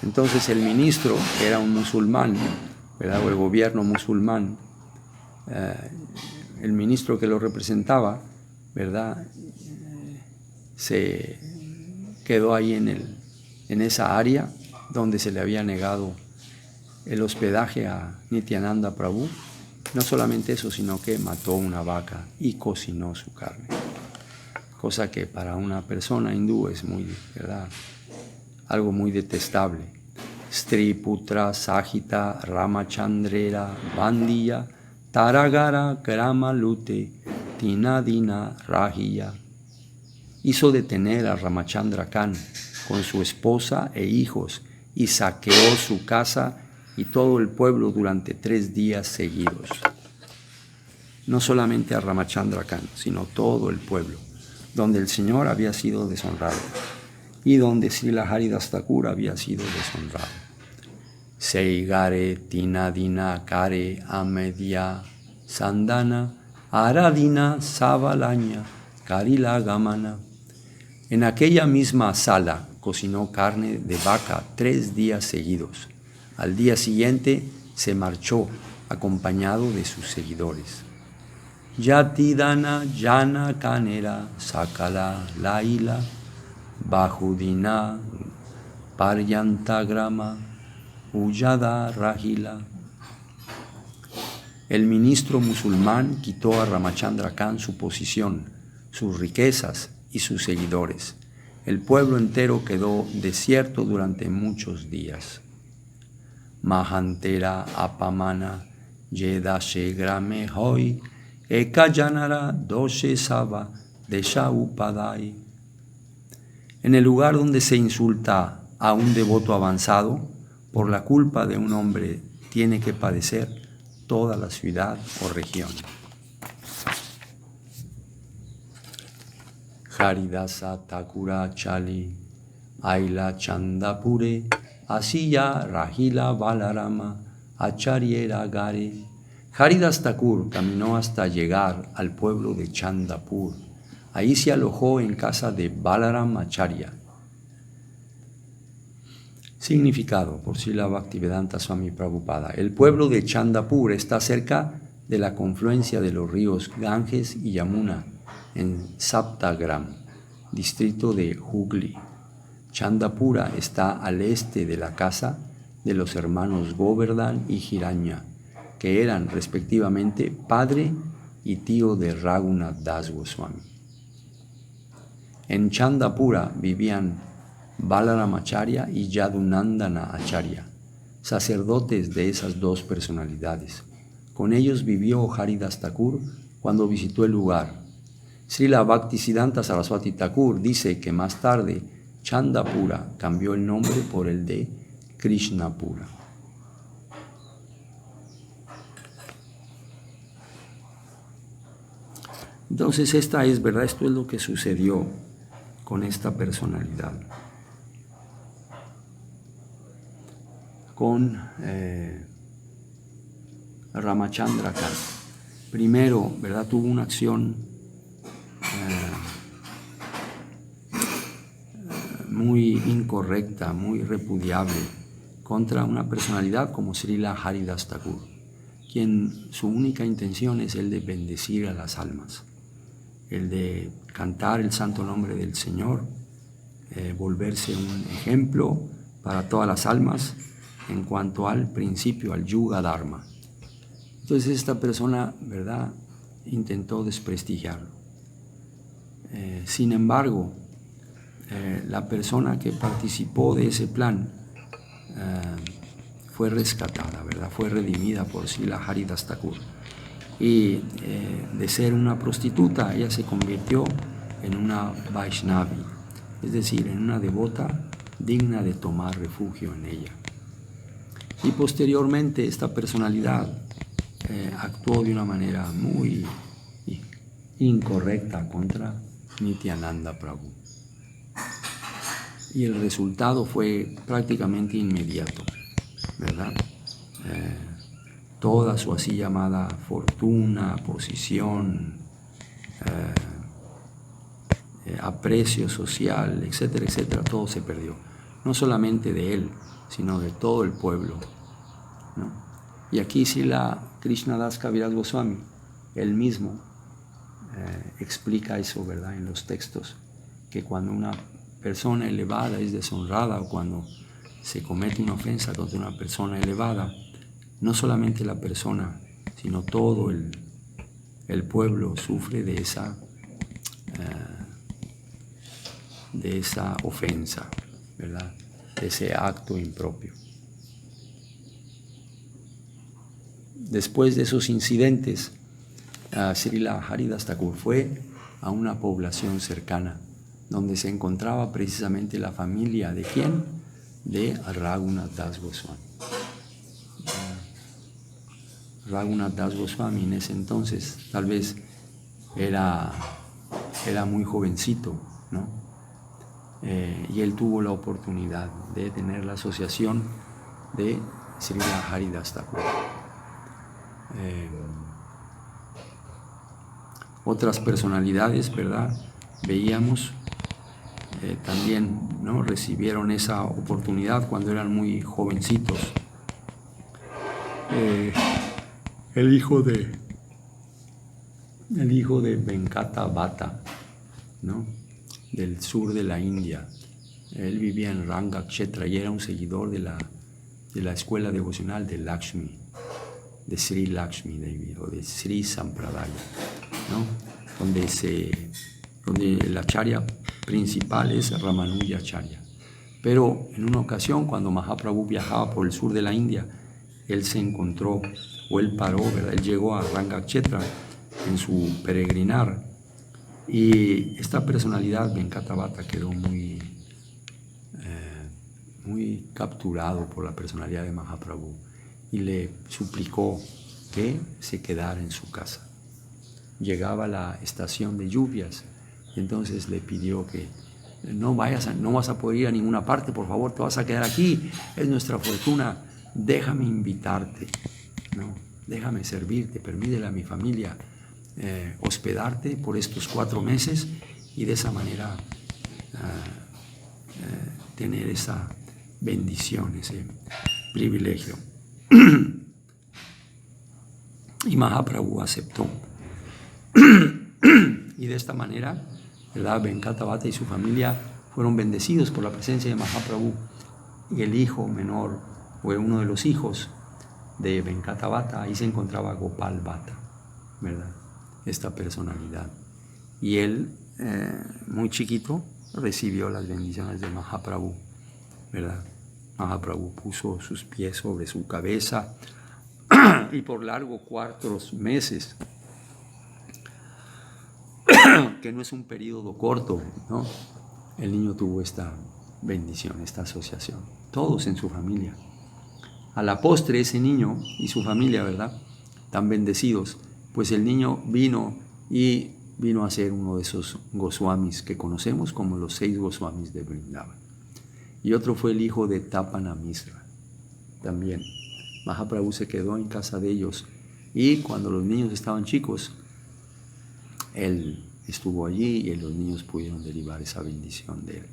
Entonces el ministro, que era un musulmán, ¿verdad?, o el gobierno musulmán, el ministro que lo representaba, ¿verdad?, se quedó ahí en esa área donde se le había negado el hospedaje a Nityananda Prabhu. No solamente eso, sino que mató una vaca y cocinó su carne. Cosa que para una persona hindú es muy, ¿verdad?, algo muy detestable. Stri Putra Sajita Ramachandrera Bandiya Taragara Grama Lute Tinadina Rahiya. Hizo detener a Ramachandra Khan con su esposa e hijos y saqueó su casa y todo el pueblo durante 3 días seguidos. No solamente a Ramachandra Khan, sino todo el pueblo, donde el Señor había sido deshonrado y donde Srila Haridas Thakur había sido deshonrado. Seigare Tinadina Kare Amedia Sandana Aradina Savalaña Karila Gamana. En aquella misma sala cocinó carne de vaca 3 días seguidos. Al día siguiente se marchó acompañado de sus seguidores. Yatidana Jana Kanera Sakala Laila Bahudina Paryantagrama Uyada Rahila. El ministro musulmán quitó a Ramachandra Khan su posición, sus riquezas y sus seguidores. El pueblo entero quedó desierto durante muchos días. Mahantera Apamana Yedashe Grame Hoy Ekayanara Doshe Sava Desha Upadai. En el lugar donde se insulta a un devoto avanzado, por la culpa de un hombre tiene que padecer toda la ciudad o región. Haridasa Thakura Chali Aila Chandapure Asiya Rahila Balarama Acharyera Gare. Haridas Thakur caminó hasta llegar al pueblo de Chandapur. Ahí se alojó en casa de Balaram Acharya. Significado por Srila Bhaktivedanta Swami Prabhupada. El pueblo de Chandapur está cerca de la confluencia de los ríos Ganges y Yamuna en Saptagram, distrito de Hugli. Chandapura está al este de la casa de los hermanos Govardhan y Hiranya, que eran respectivamente padre y tío de Raghunath Das Goswami. En Chandapura vivían Balaram Acharya y Yadunandana Acharya, sacerdotes de esas dos personalidades. Con ellos vivió Haridas Thakur cuando visitó el lugar. Srila Bhaktisiddhanta Saraswati Thakur dice que más tarde Chandapura cambió el nombre por el de Krishnapura. Entonces esta es verdad, esto es lo que sucedió con esta personalidad, con Ramachandra Khan. Primero, ¿verdad?, tuvo una acción muy incorrecta, muy repudiable contra una personalidad como Srila Haridas Thakur, quien su única intención es el de bendecir a las almas, el de cantar el santo nombre del Señor, volverse un ejemplo para todas las almas en cuanto al principio, al Yuga Dharma. Entonces esta persona, ¿verdad?, intentó desprestigiarlo. Sin embargo, la persona que participó de ese plan fue rescatada, ¿verdad?, fue redimida por Srila Haridas Thakur. Y de ser una prostituta, ella se convirtió en una Vaishnavi, es decir, en una devota digna de tomar refugio en ella. Y posteriormente esta personalidad actuó de una manera muy incorrecta contra Nityananda Prabhu. y el resultado fue prácticamente inmediato, ¿verdad? Toda su así llamada fortuna, posición, aprecio social, etcétera, etcétera, todo se perdió. No solamente de él, sino de todo el pueblo, ¿no? Y aquí Srila Krishnadas Kaviraj Goswami, él mismo, explica eso, ¿verdad?, en los textos, que cuando una persona elevada es deshonrada o cuando se comete una ofensa contra una persona elevada, no solamente la persona, sino todo el pueblo sufre de esa ofensa, ¿verdad?, de ese acto impropio. Después de esos incidentes, Srila Haridas Thakur fue a una población cercana donde se encontraba precisamente la familia ¿de quién? De Raghunath Das Goswami. Raghunath Das Goswami en ese entonces tal vez era muy jovencito, ¿no? Y él tuvo la oportunidad de tener la asociación de Srila Haridas Thakur. Otras personalidades, ¿verdad?, veíamos también, ¿no?, recibieron esa oportunidad cuando eran muy jovencitos. El hijo de Venkata Bhatta, ¿no?, del sur de la India. Él vivía en Rangakshetra y era un seguidor de la escuela devocional de Lakshmi, de Sri Lakshmi Devi o de Sri Sampradaya, ¿no?, donde el acharya principal es Ramanuja Acharya. Pero en una ocasión, cuando Mahaprabhu viajaba por el sur de la India, él se encontró, o él paró, ¿verdad?, él llegó a Rangakshetra en su peregrinar, y esta personalidad, Venkata Bhatta, quedó muy capturado por la personalidad de Mahaprabhu y le suplicó que se quedara en su casa. Llegaba la estación de lluvias y entonces le pidió que no vas a poder ir a ninguna parte, por favor, te vas a quedar aquí, es nuestra fortuna, déjame invitarte, ¿no?, déjame servirte, permítele a mi familia hospedarte por estos 4 meses y de esa manera tener esa bendición, ese privilegio. Y Mahaprabhu aceptó. Y de esta manera, ¿verdad?, Venkata Bhatta y su familia fueron bendecidos por la presencia de Mahaprabhu. Y el hijo menor, o uno de los hijos de Venkata Bhatta, ahí se encontraba Gopal Bhatta, ¿verdad?, esta personalidad. Y él, muy chiquito, recibió las bendiciones de Mahaprabhu, ¿verdad? Mahaprabhu puso sus pies sobre su cabeza y por largos 4 meses, que no es un periodo corto, ¿no?, el niño tuvo esta bendición, esta asociación, todos en su familia. A la postre, ese niño y su familia, ¿verdad?, tan bendecidos, pues el niño vino a ser uno de esos Goswamis que conocemos como los 6 Goswamis de Vrindavan. Y otro fue el hijo de Tapana Misra, también. Mahaprabhu se quedó en casa de ellos y cuando los niños estaban chicos, él estuvo allí y los niños pudieron derivar esa bendición de él.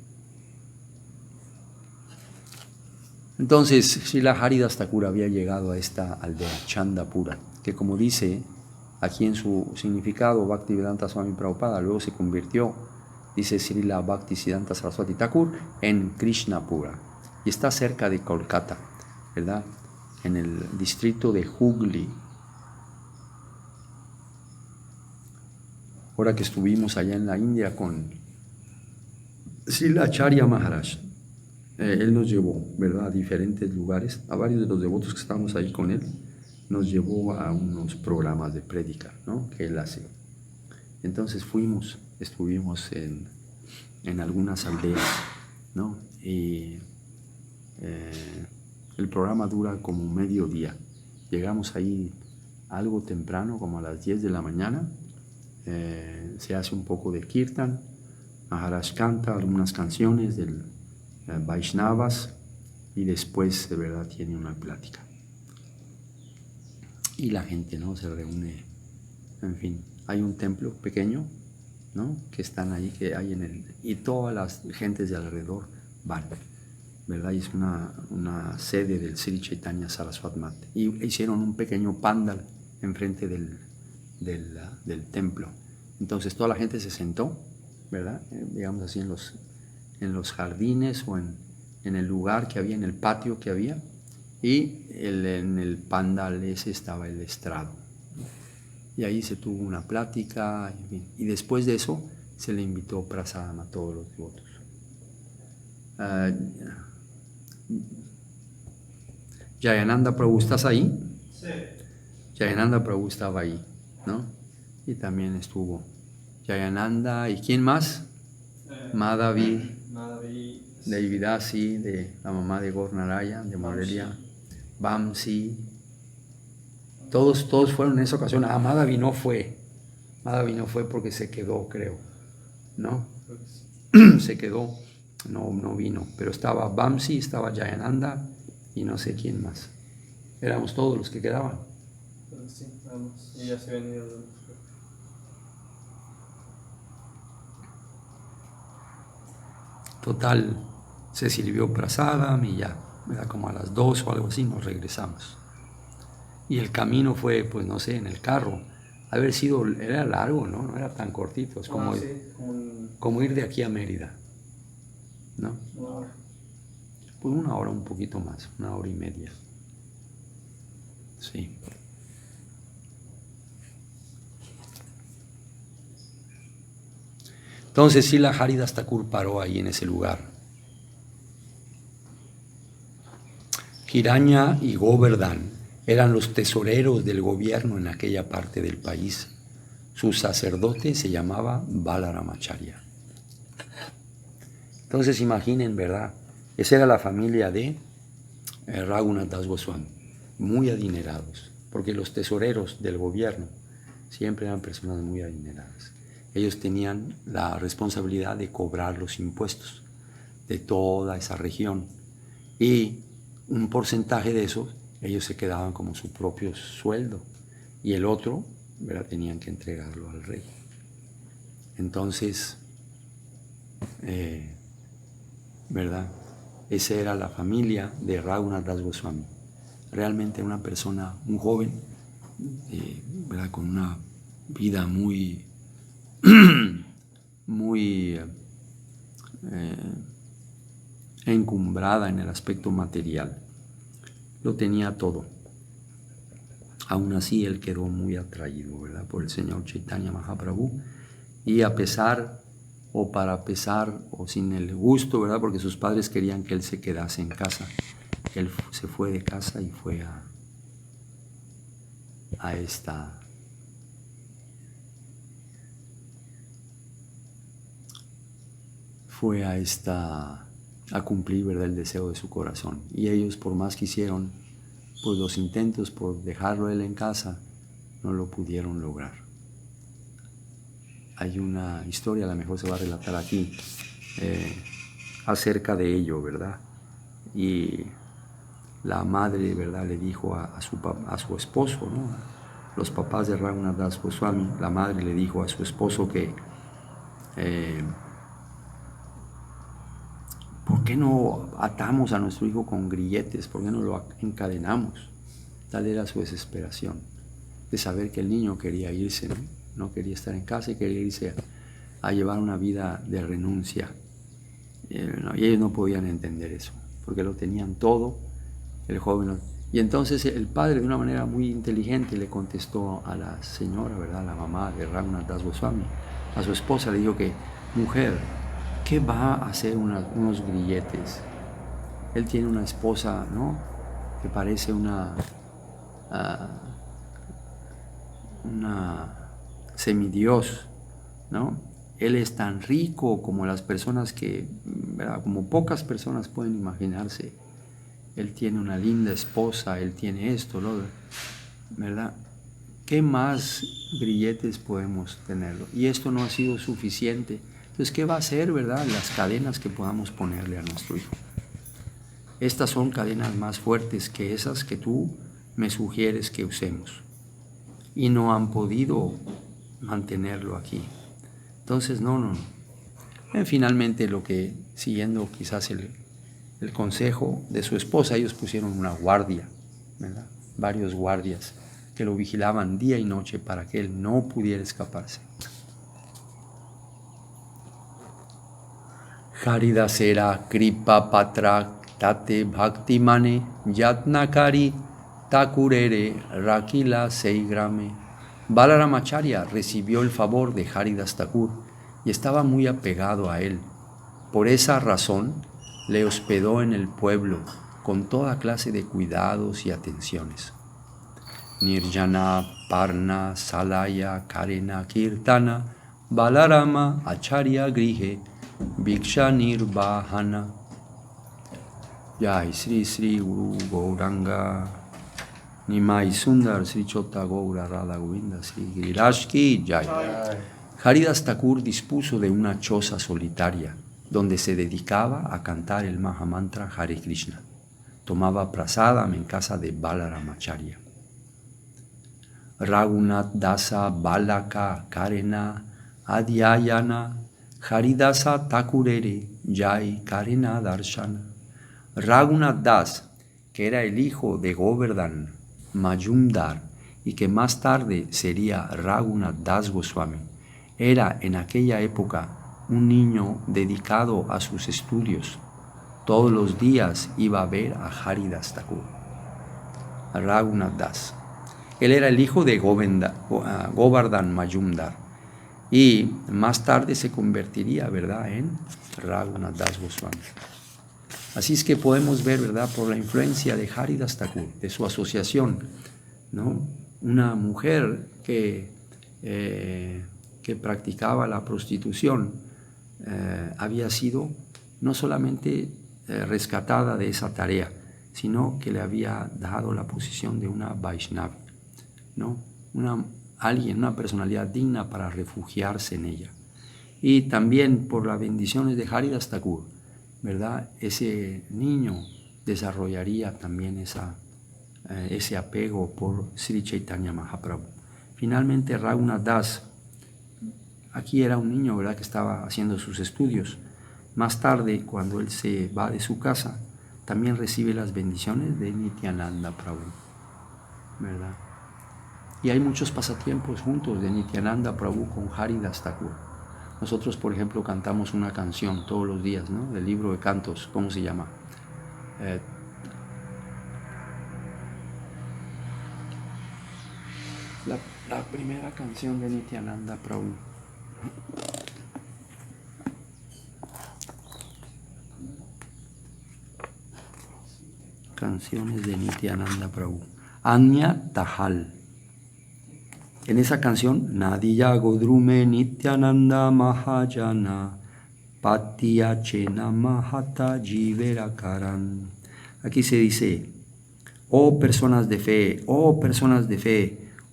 Entonces, Srila Haridas Thakur había llegado a esta aldea, Chandapura, que como dice aquí en su significado, Bhaktivedanta Swami Prabhupada, luego se convirtió, dice Srila Bhaktisiddhanta Saraswati Thakur, en Krishnapura, y está cerca de Kolkata, ¿verdad?, en el distrito de Hooghly. Ahora que estuvimos allá en la India con Srila Acharya Maharaj, él nos llevó, ¿verdad?, a diferentes lugares, a varios de los devotos que estábamos ahí con él, nos llevó a unos programas de prédica, ¿no?, que él hace. Entonces estuvimos en algunas aldeas, ¿no?, y el programa dura como medio día. Llegamos ahí algo temprano, como a las 10 de la mañana, se hace un poco de kirtan, Maharaj canta algunas canciones del Vaishnavas, y después de verdad tiene una plática. Y la gente, ¿no?, se reúne, en fin, hay un templo pequeño, ¿no?, que están ahí, que hay y todas las gentes de alrededor van, ¿verdad? Y es una sede del Sri Chaitanya Saraswat Mat. Y hicieron un pequeño pandal enfrente del templo. Entonces toda la gente se sentó, ¿verdad? Digamos así, en los jardines o en el lugar que había, en el patio que había, y en el pandal ese estaba el estrado. Y ahí se tuvo una plática, y después de eso se le invitó prasadam a todos los devotos. Jayananda Prabhu, ¿estás ahí? Sí. Jayananda Prabhu estaba ahí, ¿no? Y también estuvo Jayananda, ¿y quién más? Madhavi, Devidasi, de la mamá de Gaur Narayan, de Morelia, Vamsi. Todos fueron en esa ocasión. Madhavi no fue porque se quedó, creo, ¿no? Se quedó, no vino, pero estaba Vamsi, estaba Jayananda y no sé quién más. Éramos todos los que quedaban. Sí, vamos. Y ya se venían. Total, se sirvió prasadam y ya, era como a las 2 o algo así, nos regresamos. Y el camino fue, pues no sé, en el carro. Era largo, ¿no? No era tan cortito, es como, Sí, como ir de aquí a Mérida, ¿no? Una hora. Pues 1 hora, un poquito más, 1 hora y media. Sí. Entonces Srila Haridas Thakur paró ahí en ese lugar. Hiranya y Govardhan eran los tesoreros del gobierno en aquella parte del país. Su sacerdote se llamaba Balaramacharya. Entonces imaginen, ¿verdad? Esa era la familia de Raghunath Das Goswami, muy adinerados, porque los tesoreros del gobierno siempre eran personas muy adineradas. Ellos tenían la responsabilidad de cobrar los impuestos de toda esa región, y un porcentaje de eso ellos se quedaban como su propio sueldo, y el otro, ¿verdad?, tenían que entregarlo al rey. Entonces, ¿verdad?, esa era la familia de Raghunath Das Goswami. Realmente una persona, un joven, ¿verdad?, con una vida muy encumbrada en el aspecto material. Lo tenía todo. Aún así él quedó muy atraído, ¿verdad?, por el Señor Chaitanya Mahaprabhu, y a pesar o sin el gusto, ¿verdad?, porque sus padres querían que él se quedase en casa, él se fue de casa y fue a cumplir, ¿verdad?, el deseo de su corazón. Y ellos, por más que hicieron pues los intentos por dejarlo él en casa, no lo pudieron lograr. Hay una historia, a lo mejor se va a relatar aquí, acerca de ello, ¿verdad? Y la madre, ¿verdad?, le dijo a su esposo, ¿no?, los papás de Raghunath Das Goswami, la madre le dijo a su esposo que ¿por qué no atamos a nuestro hijo con grilletes? ¿Por qué no lo encadenamos? Tal era su desesperación de saber que el niño quería irse, ¿no? No quería estar en casa y quería irse a llevar una vida de renuncia. Y ellos no podían entender eso, porque lo tenían todo, el joven. Y entonces el padre, de una manera muy inteligente, le contestó a la señora, ¿verdad?, la mamá de Raghunath Das Goswami, a su esposa, le dijo que, mujer, ¿qué va a hacer unos grilletes? Él tiene una esposa, ¿no?, que parece una semidios, ¿no? Él es tan rico como las personas ¿verdad?, como pocas personas pueden imaginarse. Él tiene una linda esposa, él tiene esto, ¿no?, ¿verdad? ¿Qué más grilletes podemos tenerlo? Y esto no ha sido suficiente. Entonces, ¿qué va a hacer, verdad? Las cadenas que podamos ponerle a nuestro hijo. Estas son cadenas más fuertes que esas que tú me sugieres que usemos. Y no han podido mantenerlo aquí. Entonces, no. Finalmente, siguiendo quizás el consejo de su esposa, ellos pusieron una guardia, ¿verdad? Varios guardias que lo vigilaban día y noche para que él no pudiera escaparse. Haridasera kripa patra tate bhaktimane yatnakari takurere rakila seigrame. Balaramacharya recibió el favor de Haridas Thakur y estaba muy apegado a él. Por esa razón le hospedó en el pueblo con toda clase de cuidados y atenciones. Nirjana, Parna, Salaya, Karena, Kirtana, Balarama, Acharya, Grihe, Bhiksha Nirbahana. Jai Sri Sri Guru Gauranga Nimai Sundar Sri Chota Gaura Radha Govinda Sri Giriraj Ki Jai. Haridas Thakur dispuso de una choza solitaria donde se dedicaba a cantar el Mahamantra Hare Krishna. Tomaba prasadam en casa de Balaramacharya. Raghunath Dasa Balaka Karena Adhyayana Haridasa Thakurere Jai Karena Darshana. Raghunath Das, que era el hijo de Govardhan Majumdar y que más tarde sería Raghunath Das Goswami, era en aquella época un niño dedicado a sus estudios. Todos los días iba a ver a Haridas Thakur, a Raghunath Das. Él era el hijo de Govardhan Majumdar y más tarde se convertiría, ¿verdad?, en Raghunath Das Goswami. Así es que podemos ver, ¿verdad?, por la influencia de Haridas Thakur, de su asociación, ¿no? Una mujer que practicaba la prostitución había sido no solamente rescatada de esa tarea, sino que le había dado la posición de una Vaishnavi, ¿no? Una personalidad digna para refugiarse en ella. Y también por las bendiciones de Haridas Thakur, ¿verdad?, ese niño desarrollaría también ese apego por Sri Chaitanya Mahaprabhu. Finalmente, Raghunath Das, aquí era un niño, ¿verdad?, que estaba haciendo sus estudios. Más tarde, cuando él se va de su casa, también recibe las bendiciones de Nityananda Prabhu, ¿verdad? Y hay muchos pasatiempos juntos de Nityananda Prabhu con Haridas Thakur. Nosotros, por ejemplo, cantamos una canción todos los días, ¿no?, del libro de cantos. ¿Cómo se llama? La primera canción de Nityananda Prabhu. Canciones de Nityananda Prabhu. Anya Tahal. En esa canción, Nadiya Godrume Nityananda Mahajana Patya Chena Mahata Jivera Karan. Aquí se dice: oh personas de fe,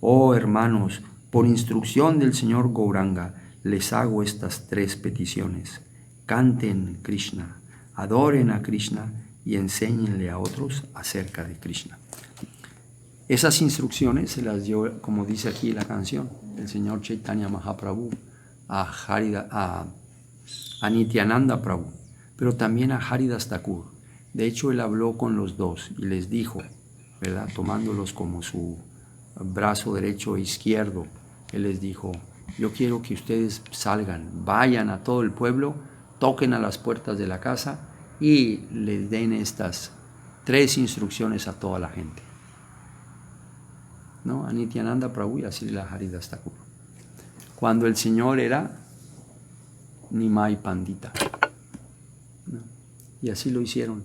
oh hermanos, por instrucción del Señor Gauranga, les hago estas 3 peticiones. Canten Krishna, adoren a Krishna y enséñenle a otros acerca de Krishna. Esas instrucciones se las dio, como dice aquí la canción, el señor Chaitanya Mahaprabhu a Nityananda Prabhu, pero también a Haridas Thakur. De hecho, él habló con los dos y les dijo, ¿verdad?, tomándolos como su brazo derecho e izquierdo, él les dijo: yo quiero que ustedes salgan, vayan a todo el pueblo, toquen a las puertas de la casa y les den estas 3 instrucciones a toda la gente, ¿no?, a Nityananda Prabhu y a Srila Haridas Thakur, cuando el Señor era Nimai Pandita, ¿no? Y así lo hicieron.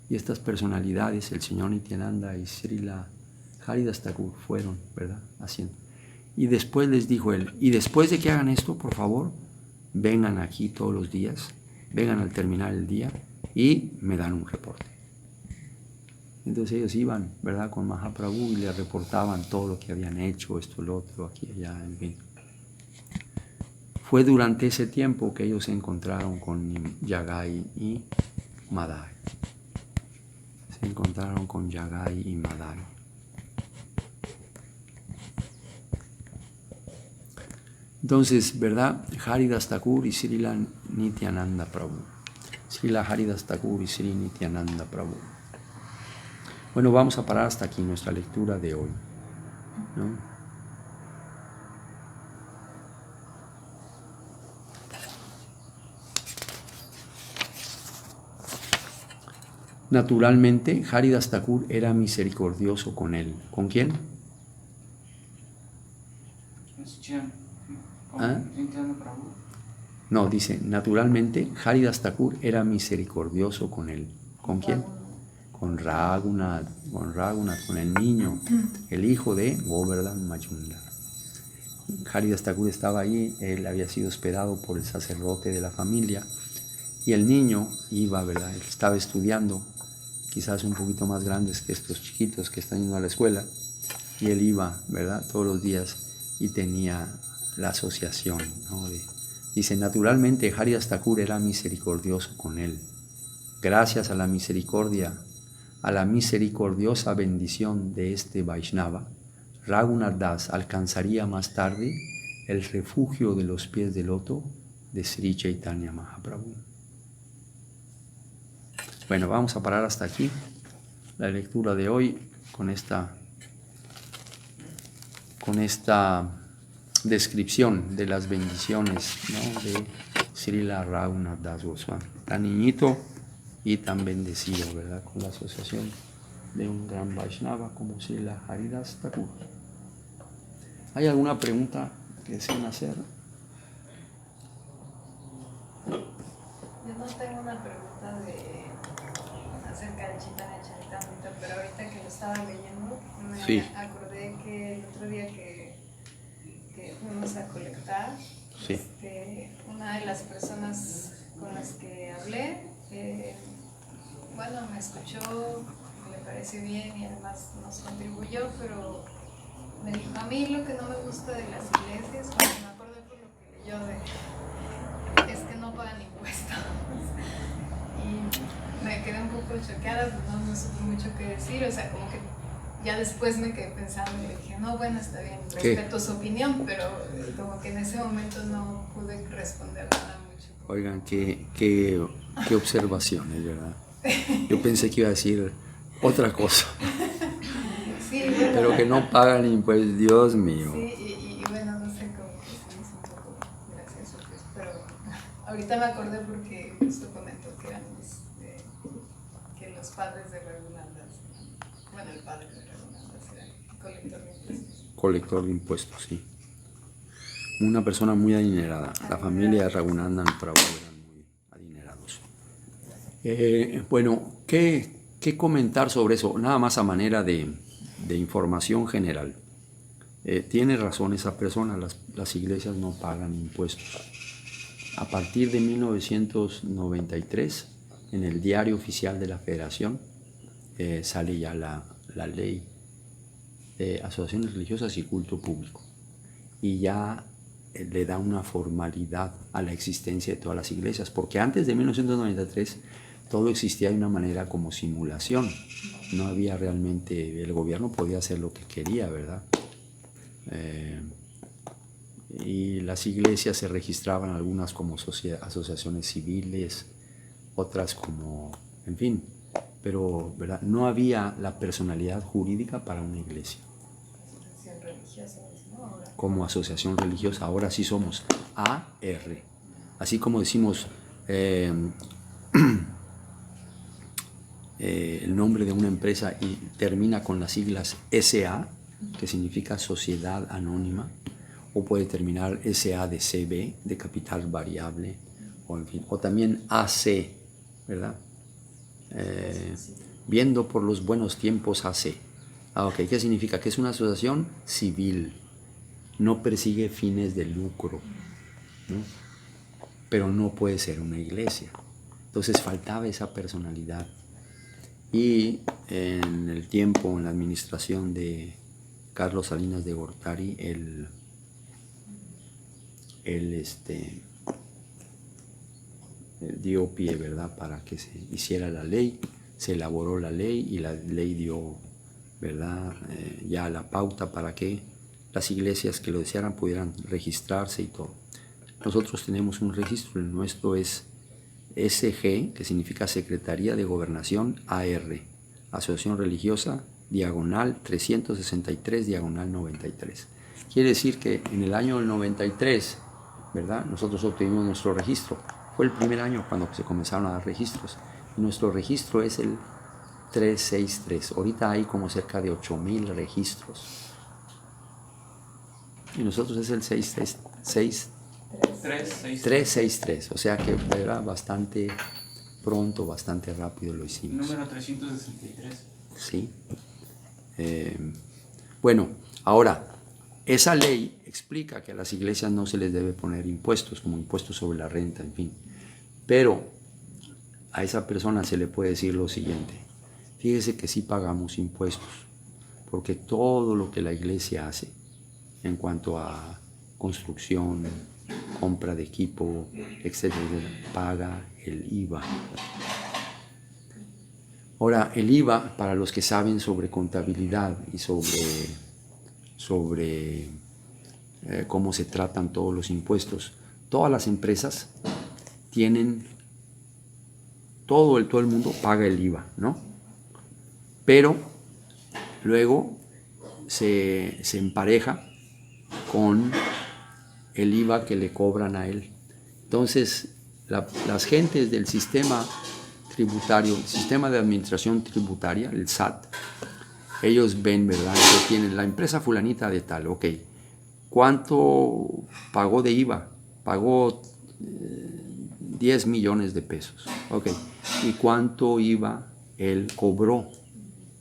Y estas personalidades, el Señor Nityananda y Srila Haridas Thakur, fueron, ¿verdad?, haciendo. Y después les dijo él: y después de que hagan esto, por favor, vengan aquí todos los días, vengan al terminar el día y me dan un reporte. Entonces ellos iban, ¿verdad?, con Mahaprabhu y le reportaban todo lo que habían hecho, esto, lo otro, aquí, allá, en fin. Fue durante ese tiempo que ellos se encontraron con Yagai y Madai. Se encontraron con Yagai y Madai. Entonces, ¿verdad? Haridas Thakur y Srila Nityananda Prabhu. Srila Haridas Thakur y Sri Nityananda Prabhu. Bueno, vamos a parar hasta aquí nuestra lectura de hoy, ¿no? Naturalmente, Haridas Thakur era misericordioso con él. ¿Con quién? ¿Ah? No, dice, naturalmente, Haridas Thakur era misericordioso con él. ¿Con quién? Con Raghunath, con el niño, el hijo de Govardhan Majumdar. Haridas Thakur estaba allí, él había sido hospedado por el sacerdote de la familia, y el niño iba, ¿verdad? Él estaba estudiando, quizás un poquito más grandes que estos chiquitos que están yendo a la escuela, y él iba, ¿verdad? Todos los días y tenía la asociación, ¿no? Dice, naturalmente Haridas Thakur era misericordioso con él. Gracias a la misericordia, a la misericordiosa bendición de este Vaishnava, Raghunath Das alcanzaría más tarde el refugio de los pies de loto de Sri Chaitanya Mahaprabhu. Bueno, vamos a parar hasta aquí la lectura de hoy con esta descripción de las bendiciones, ¿no? De Srila Raghunath Das Goswami, tan niñito y tan bendecido, ¿verdad? Con la asociación de un gran Vaishnava como Srila Haridas Thakur. ¿Hay alguna pregunta que deseen hacer? Yo no tengo una pregunta acerca de Chaitanya Charitamrita, pero ahorita que lo estaba leyendo me acordé que el otro día que fuimos a colectar, una de las personas con las que hablé, me escuchó, me pareció bien y además nos contribuyó, pero me dijo, a mí lo que no me gusta de las iglesias, cuando me acordé por lo que leyó, es que no pagan impuestos. Y me quedé un poco choqueada, no supe mucho qué decir, o sea, como que ya después me quedé pensando y le dije, no, bueno, está bien, respeto su opinión, pero como que en ese momento no pude responder nada mucho. Oigan, qué observaciones, ¿verdad? Yo pensé que iba a decir otra cosa. Sí, bueno, pero que no pagan impuestos, Dios mío. Sí, y bueno, no sé cómo que se hizo un poco gracioso, pues, pero ahorita me acordé porque justo comentó que eran que los padres de Raghunath Das, bueno, el padre de Raghunath Das era colector de impuestos. Colector de impuestos, sí. Una persona muy adinerada. La familia de Raghunath Prabhu eran muy adinerados. Bueno, ¿qué comentar sobre eso? Nada más a manera de información general. Tiene razón esa persona, las iglesias no pagan impuestos. A partir de 1993, en el diario oficial de la Federación, sale ya la ley de asociaciones religiosas y culto público. Y ya le da una formalidad a la existencia de todas las iglesias, porque antes de 1993 todo existía de una manera como simulación. No había realmente, el gobierno podía hacer lo que quería, ¿verdad? Y las iglesias se registraban algunas como asociaciones civiles, otras como, en fin, pero ¿verdad? No había la personalidad jurídica para una iglesia. Asociación religiosa, ¿no? Ahora. Como asociación religiosa, ahora sí somos AR. Así como decimos el nombre de una empresa y termina con las siglas SA, que significa Sociedad Anónima, o puede terminar SADCB, de capital variable, o, en fin, o también AC, ¿verdad? Viendo por los buenos tiempos AC. Ok, ¿qué significa? Que es una asociación civil, no persigue fines de lucro, ¿no? Pero no puede ser una iglesia. Entonces faltaba esa personalidad. Y en el tiempo, en la administración de Carlos Salinas de Gortari, él dio pie, ¿verdad?, para que se hiciera la ley, se elaboró la ley y la ley dio, ¿verdad?, ya la pauta para que las iglesias que lo desearan pudieran registrarse y todo. Nosotros tenemos un registro, el nuestro es SG, que significa Secretaría de Gobernación AR, Asociación Religiosa, diagonal 363, diagonal 93. Quiere decir que en el año del 93, ¿verdad?, nosotros obtuvimos nuestro registro. Fue el primer año cuando se comenzaron a dar registros. Y nuestro registro es el 363. Ahorita hay como cerca de 8,000 registros. Y nosotros es el 363. O sea que era bastante pronto, bastante rápido lo hicimos. Número 363. Sí. Bueno, ahora, esa ley explica que a las iglesias no se les debe poner impuestos, como impuestos sobre la renta, en fin. Pero a esa persona se le puede decir lo siguiente: fíjese que sí pagamos impuestos, porque todo lo que la iglesia hace en cuanto a construcción, compra de equipo, etcétera, paga el IVA. Ahora, el IVA, para los que saben sobre contabilidad y sobre cómo se tratan todos los impuestos, todas las empresas tienen, todo el mundo paga el IVA, ¿no? Pero luego se empareja con el IVA que le cobran a él. Entonces, las gentes del sistema tributario, el sistema de administración tributaria, el SAT, ellos ven, ¿verdad?, que tienen la empresa fulanita de tal, ok, ¿cuánto pagó de IVA? Pagó 10 millones de pesos, ok, ¿y cuánto IVA él cobró,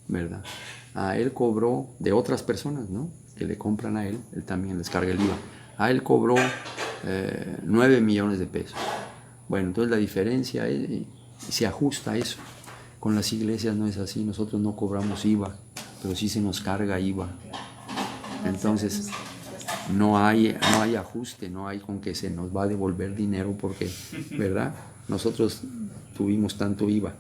verdad? Él cobró de otras personas, ¿no?, que le compran a él también les carga el IVA. Él cobró 9 millones de pesos. Bueno, entonces la diferencia se ajusta a eso. Con las iglesias no es así, nosotros no cobramos IVA, pero sí se nos carga IVA. Entonces no hay ajuste, no hay con que se nos va a devolver dinero porque, ¿verdad?, nosotros tuvimos tanto IVA.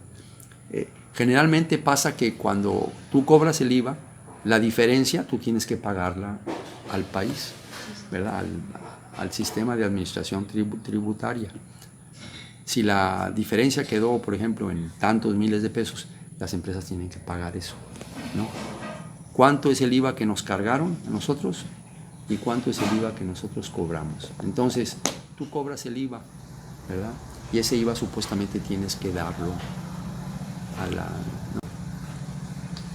Generalmente pasa que cuando tú cobras el IVA, la diferencia tú tienes que pagarla al país, ¿verdad?, al sistema de administración tributaria. Si la diferencia quedó, por ejemplo, en tantos miles de pesos, las empresas tienen que pagar eso, ¿no? ¿Cuánto es el IVA que nos cargaron a nosotros? ¿Y cuánto es el IVA que nosotros cobramos? Entonces, tú cobras el IVA, ¿verdad? Y ese IVA supuestamente tienes que darlo a la... ¿no?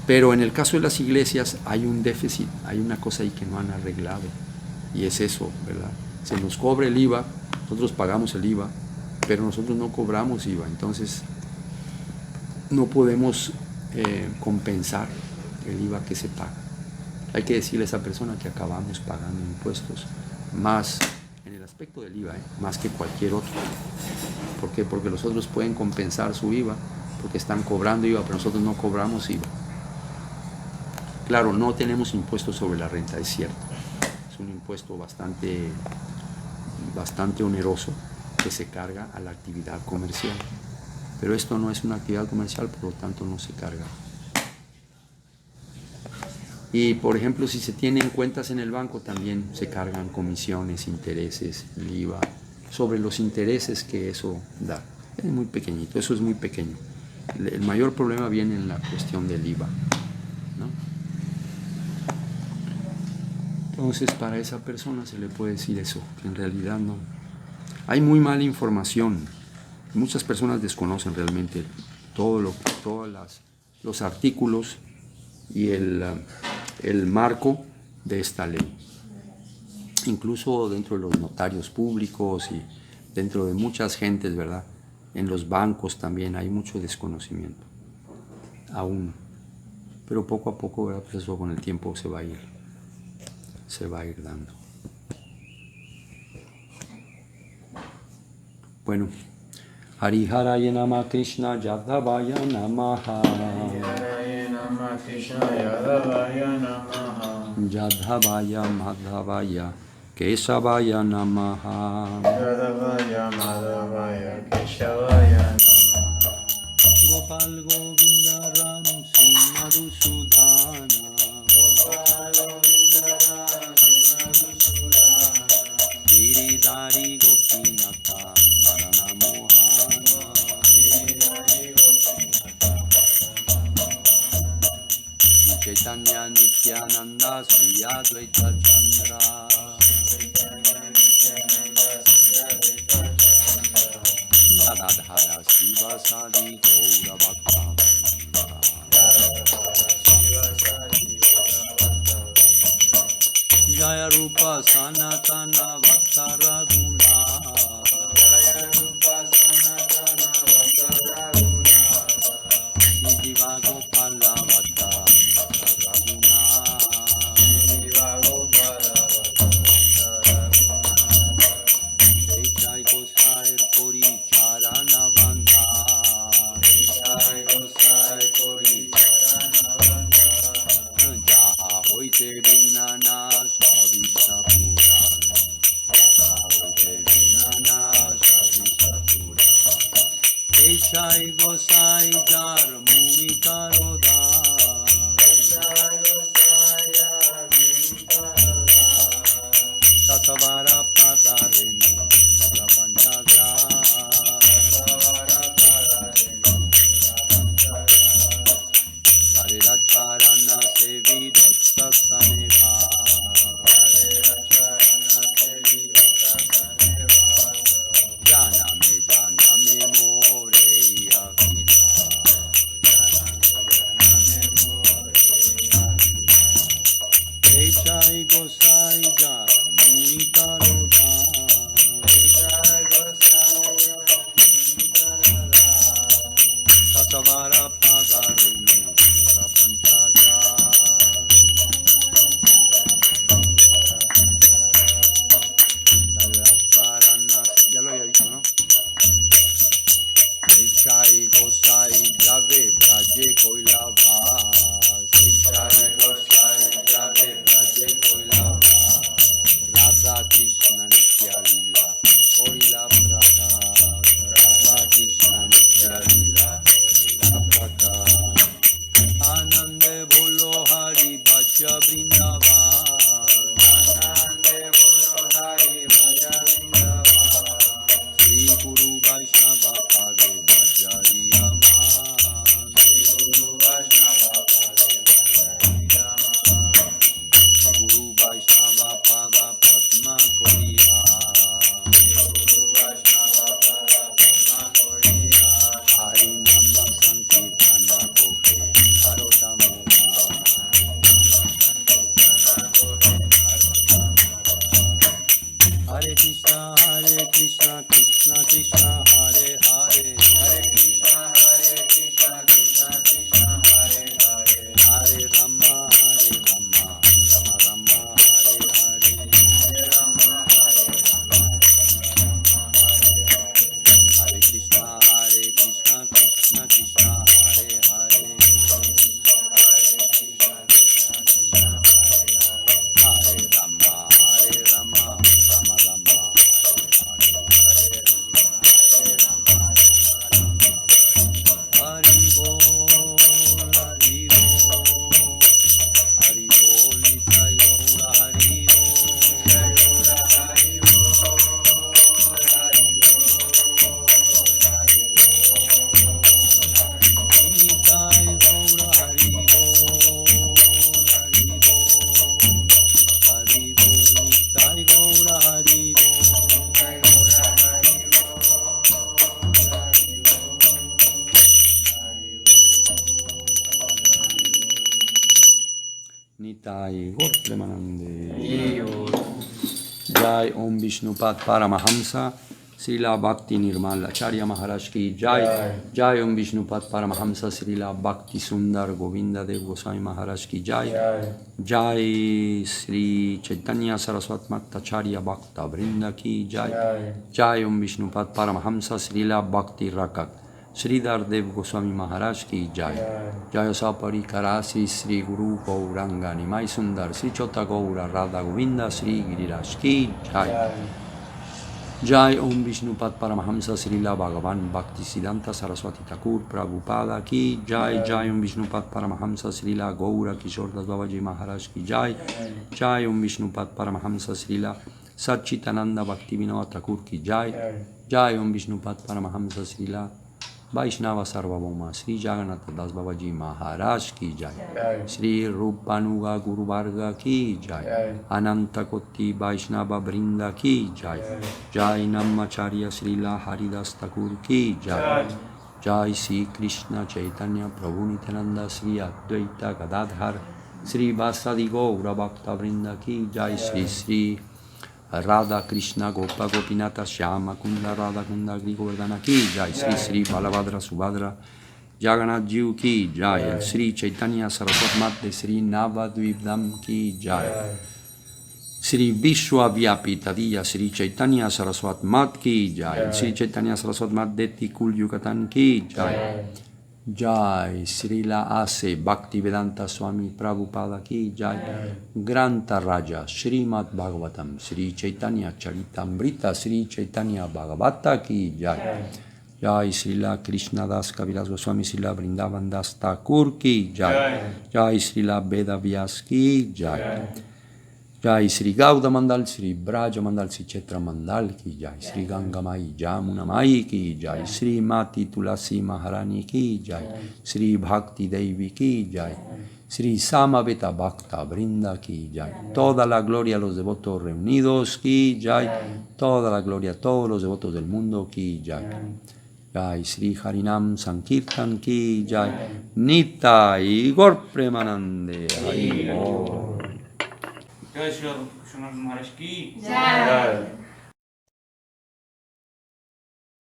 Pero en el caso de las iglesias hay un déficit, hay una cosa ahí que no han arreglado. Y es eso, ¿verdad? Se nos cobra el IVA, nosotros pagamos el IVA, pero nosotros no cobramos IVA, entonces no podemos compensar el IVA que se paga. Hay que decirle a esa persona que acabamos pagando impuestos, más en el aspecto del IVA, más que cualquier otro. ¿Por qué? Porque los otros pueden compensar su IVA, porque están cobrando IVA, pero nosotros no cobramos IVA. Claro, no tenemos impuestos sobre la renta, es cierto. Es un impuesto bastante oneroso que se carga a la actividad comercial. Pero esto no es una actividad comercial, por lo tanto no se carga. Y por ejemplo, si se tienen cuentas en el banco, también se cargan comisiones, intereses, el IVA, sobre los intereses que eso da. Es muy pequeñito, eso es muy pequeño. El mayor problema viene en la cuestión del IVA, ¿no? Entonces, para esa persona se le puede decir eso, que en realidad no. Hay muy mala información. Muchas personas desconocen realmente todos los artículos y el marco de esta ley. Incluso dentro de los notarios públicos y dentro de muchas gentes, ¿verdad? En los bancos también hay mucho desconocimiento, aún. Pero poco a poco, ¿verdad?, pues eso con el tiempo se va a ir dando. Bueno, Hariharaya Nama Krishna Yadavaya Namaha. Hariharaya Nama Krishna Yadavaya Namaha. Yadhavaya Madhavaya Kesavaya Namaha. Yadavaya Madhavaya Keshavaya Namaha. Gopal Govinda Ram Sri Madhusudana. Gopal Govinda Ram Sri Madhusudana. Giridhari Gopinatha Varana Mohana. Giridhari Gopinatha Chaitanya Nityananda Sri Advaita Chandra. Radhara Srivasadi Gaura Bhakta. Jaya Rupa Sanatana Bhakta Raguna. Jaya Rupa Sanatana Bhakta Raguna. Jiva Gopala Bhakta Raguna. Jiva Gopala Bhakta Raguna. Jai Gosai Puri Charana Bandha. Jai Gosai Puri Charana Bandha. Jaha Hoite Vignana Savisa Puran. Jaha Hoite Vignana Savisa Puran. Jai Gosai Jar Muni Karoda. Jai Gosai Jar Muni Karoda. Tasavara Padarenu Rapanchagra. Tasavara Padarenu Rapanchagra. Harira Charana Sevi Bhakta Saneva. Harira Charana Sevi Bhakta Saneva. Janame Moreya Vila. Jai Gosai Jar Muni Karoda. Jai Gosai Jar Muni Karoda. Tasavara Padarenu Rapanchagra. Ya lo había dicho, ¿no? Jai Gosai Jave Braje Koilava. Jai Gosai Jave Braje Koilava. Radha Krishna Nitya Lila Korila Prata. Radha Krishna Nitya Lila Korila Prata. Anande Bolo Hari Bhaja Vrindavan. Anande Bolo Hari Bhaja Vrindavan. Sri Guru Vaishnava Pade Bhajayama. Sri Guru Vaishnava Pade Bhajayama. Sri Guru Vaishnava Pada Padma Koriya. Sri Guru Vaishnava Pada Padma Koriya. Hari Nama Sankirtana Koke Harotamura. Hare Krishna Krishna Krishna Hare Hare. Hare Krishna Krishna Krishna Hare Hare. Hare Rama Rama Rama Hare Hare. Hare Rama Hare Rama. Hare Krishna Krishna Krishna Hare Hare. Hare Rama Rama Rama Hare Hare. Hari Bol Hari Bol Hari Bol Nitai Gaura Hari Bol. Nitai Gaura Hari Bol Hari Bol Hari Bol Nitai Gaura Hari Bol. Nitai Gaur Premanande. Jai Om Vishnupad Paramahamsa Srila Bhakti Nirmala Acharya Maharaj ki Jai. Jai Om Vishnupad Paramahamsa Srila Bhakti Sundar Govinda Dev Goswami Maharaj ki Jai. Jai Sri Chaitanya Saraswat Mata Acharya Bhakta Vrinda ki Jai. Jai Om Vishnupad Paramahamsa Srila Bhakti Rakak Sridhar Dev Goswami Maharaj ki jai. Jaya Saparikara Sri Guru Gauranga Nimai Sundar Sri Chota Gaura Radha Govinda Sri Giriraj ki jai. Jai Om Vishnupat Paramahamsa Srila Bhagavan Bhakti Siddhanta Saraswati Thakur Prabhupada ki jai. Jai Om Vishnupat Paramahamsa Srila Gaura Kishore Das Babaji Maharaj ki jai. Jai Om Vishnupat Paramahamsa Srila Satchitananda Bhaktivinoda Thakur ki jai. Jai Om Vishnupat Paramahamsa Srila Vaishnava Sarvabhauma Sri Jagannath Das Babaji Maharaj ki jai. Sri Rupanuga Guru Varga ki jai. Ananta Koti Vaishnava Brinda ki jai. Jai Namacharya Srila Haridas Thakur ki jai. Jai Sri Krishna Chaitanya Prabhu Nityananda Sri Advaita Gadadhar Sri Vasadi Gaura Bhakta Brinda ki jai. Sri Sri Radha Krishna Gopa Gopinata Shyama Kunda Radha Kunda Gri Govardhana ki jai. Sri Sri Balabhadra Subhadra Jagannath Jiu ki jai. Sri Chaitanya Saraswat Mate Sri Navadvipdam ki jai. Sri Vishwa Vyapitadiya Sri Chaitanya Saraswat Mat ki jai. Sri Chaitanya Saraswat Mat Deti Kul Yucatan ki jai. Jai Srila Ase Bhaktivedanta Swami Prabhupada ki jai. Granta Raja Srimad Bhagavatam Sri Chaitanya Charitamrita Sri Chaitanya Bhagavata ki jai. Jai Srila Krishna Das Kaviraj Goswami Srila Vrindavan Das Thakur ki jai. Jai Srila Veda Vyas ki jai. Jai Sri Gauda Mandal Sri Braja Mandal Sri Chetra Mandal ki jai. Sri Ganga Mai Jamuna Mai ki jai. Sri Mati Tulasi Maharani ki jai. Sri Bhakti Devi ki jai. Sri Samaveta Bhakta Brinda ki jai. Toda la gloria a los devotos reunidos ki jai. Toda la gloria a todos los devotos del mundo ki jai. Jai Sri Harinam Sankirtan ki jai. Nitai Gaur Premanande Hari Bol. जय श्री कृष्ण महाराज की जय।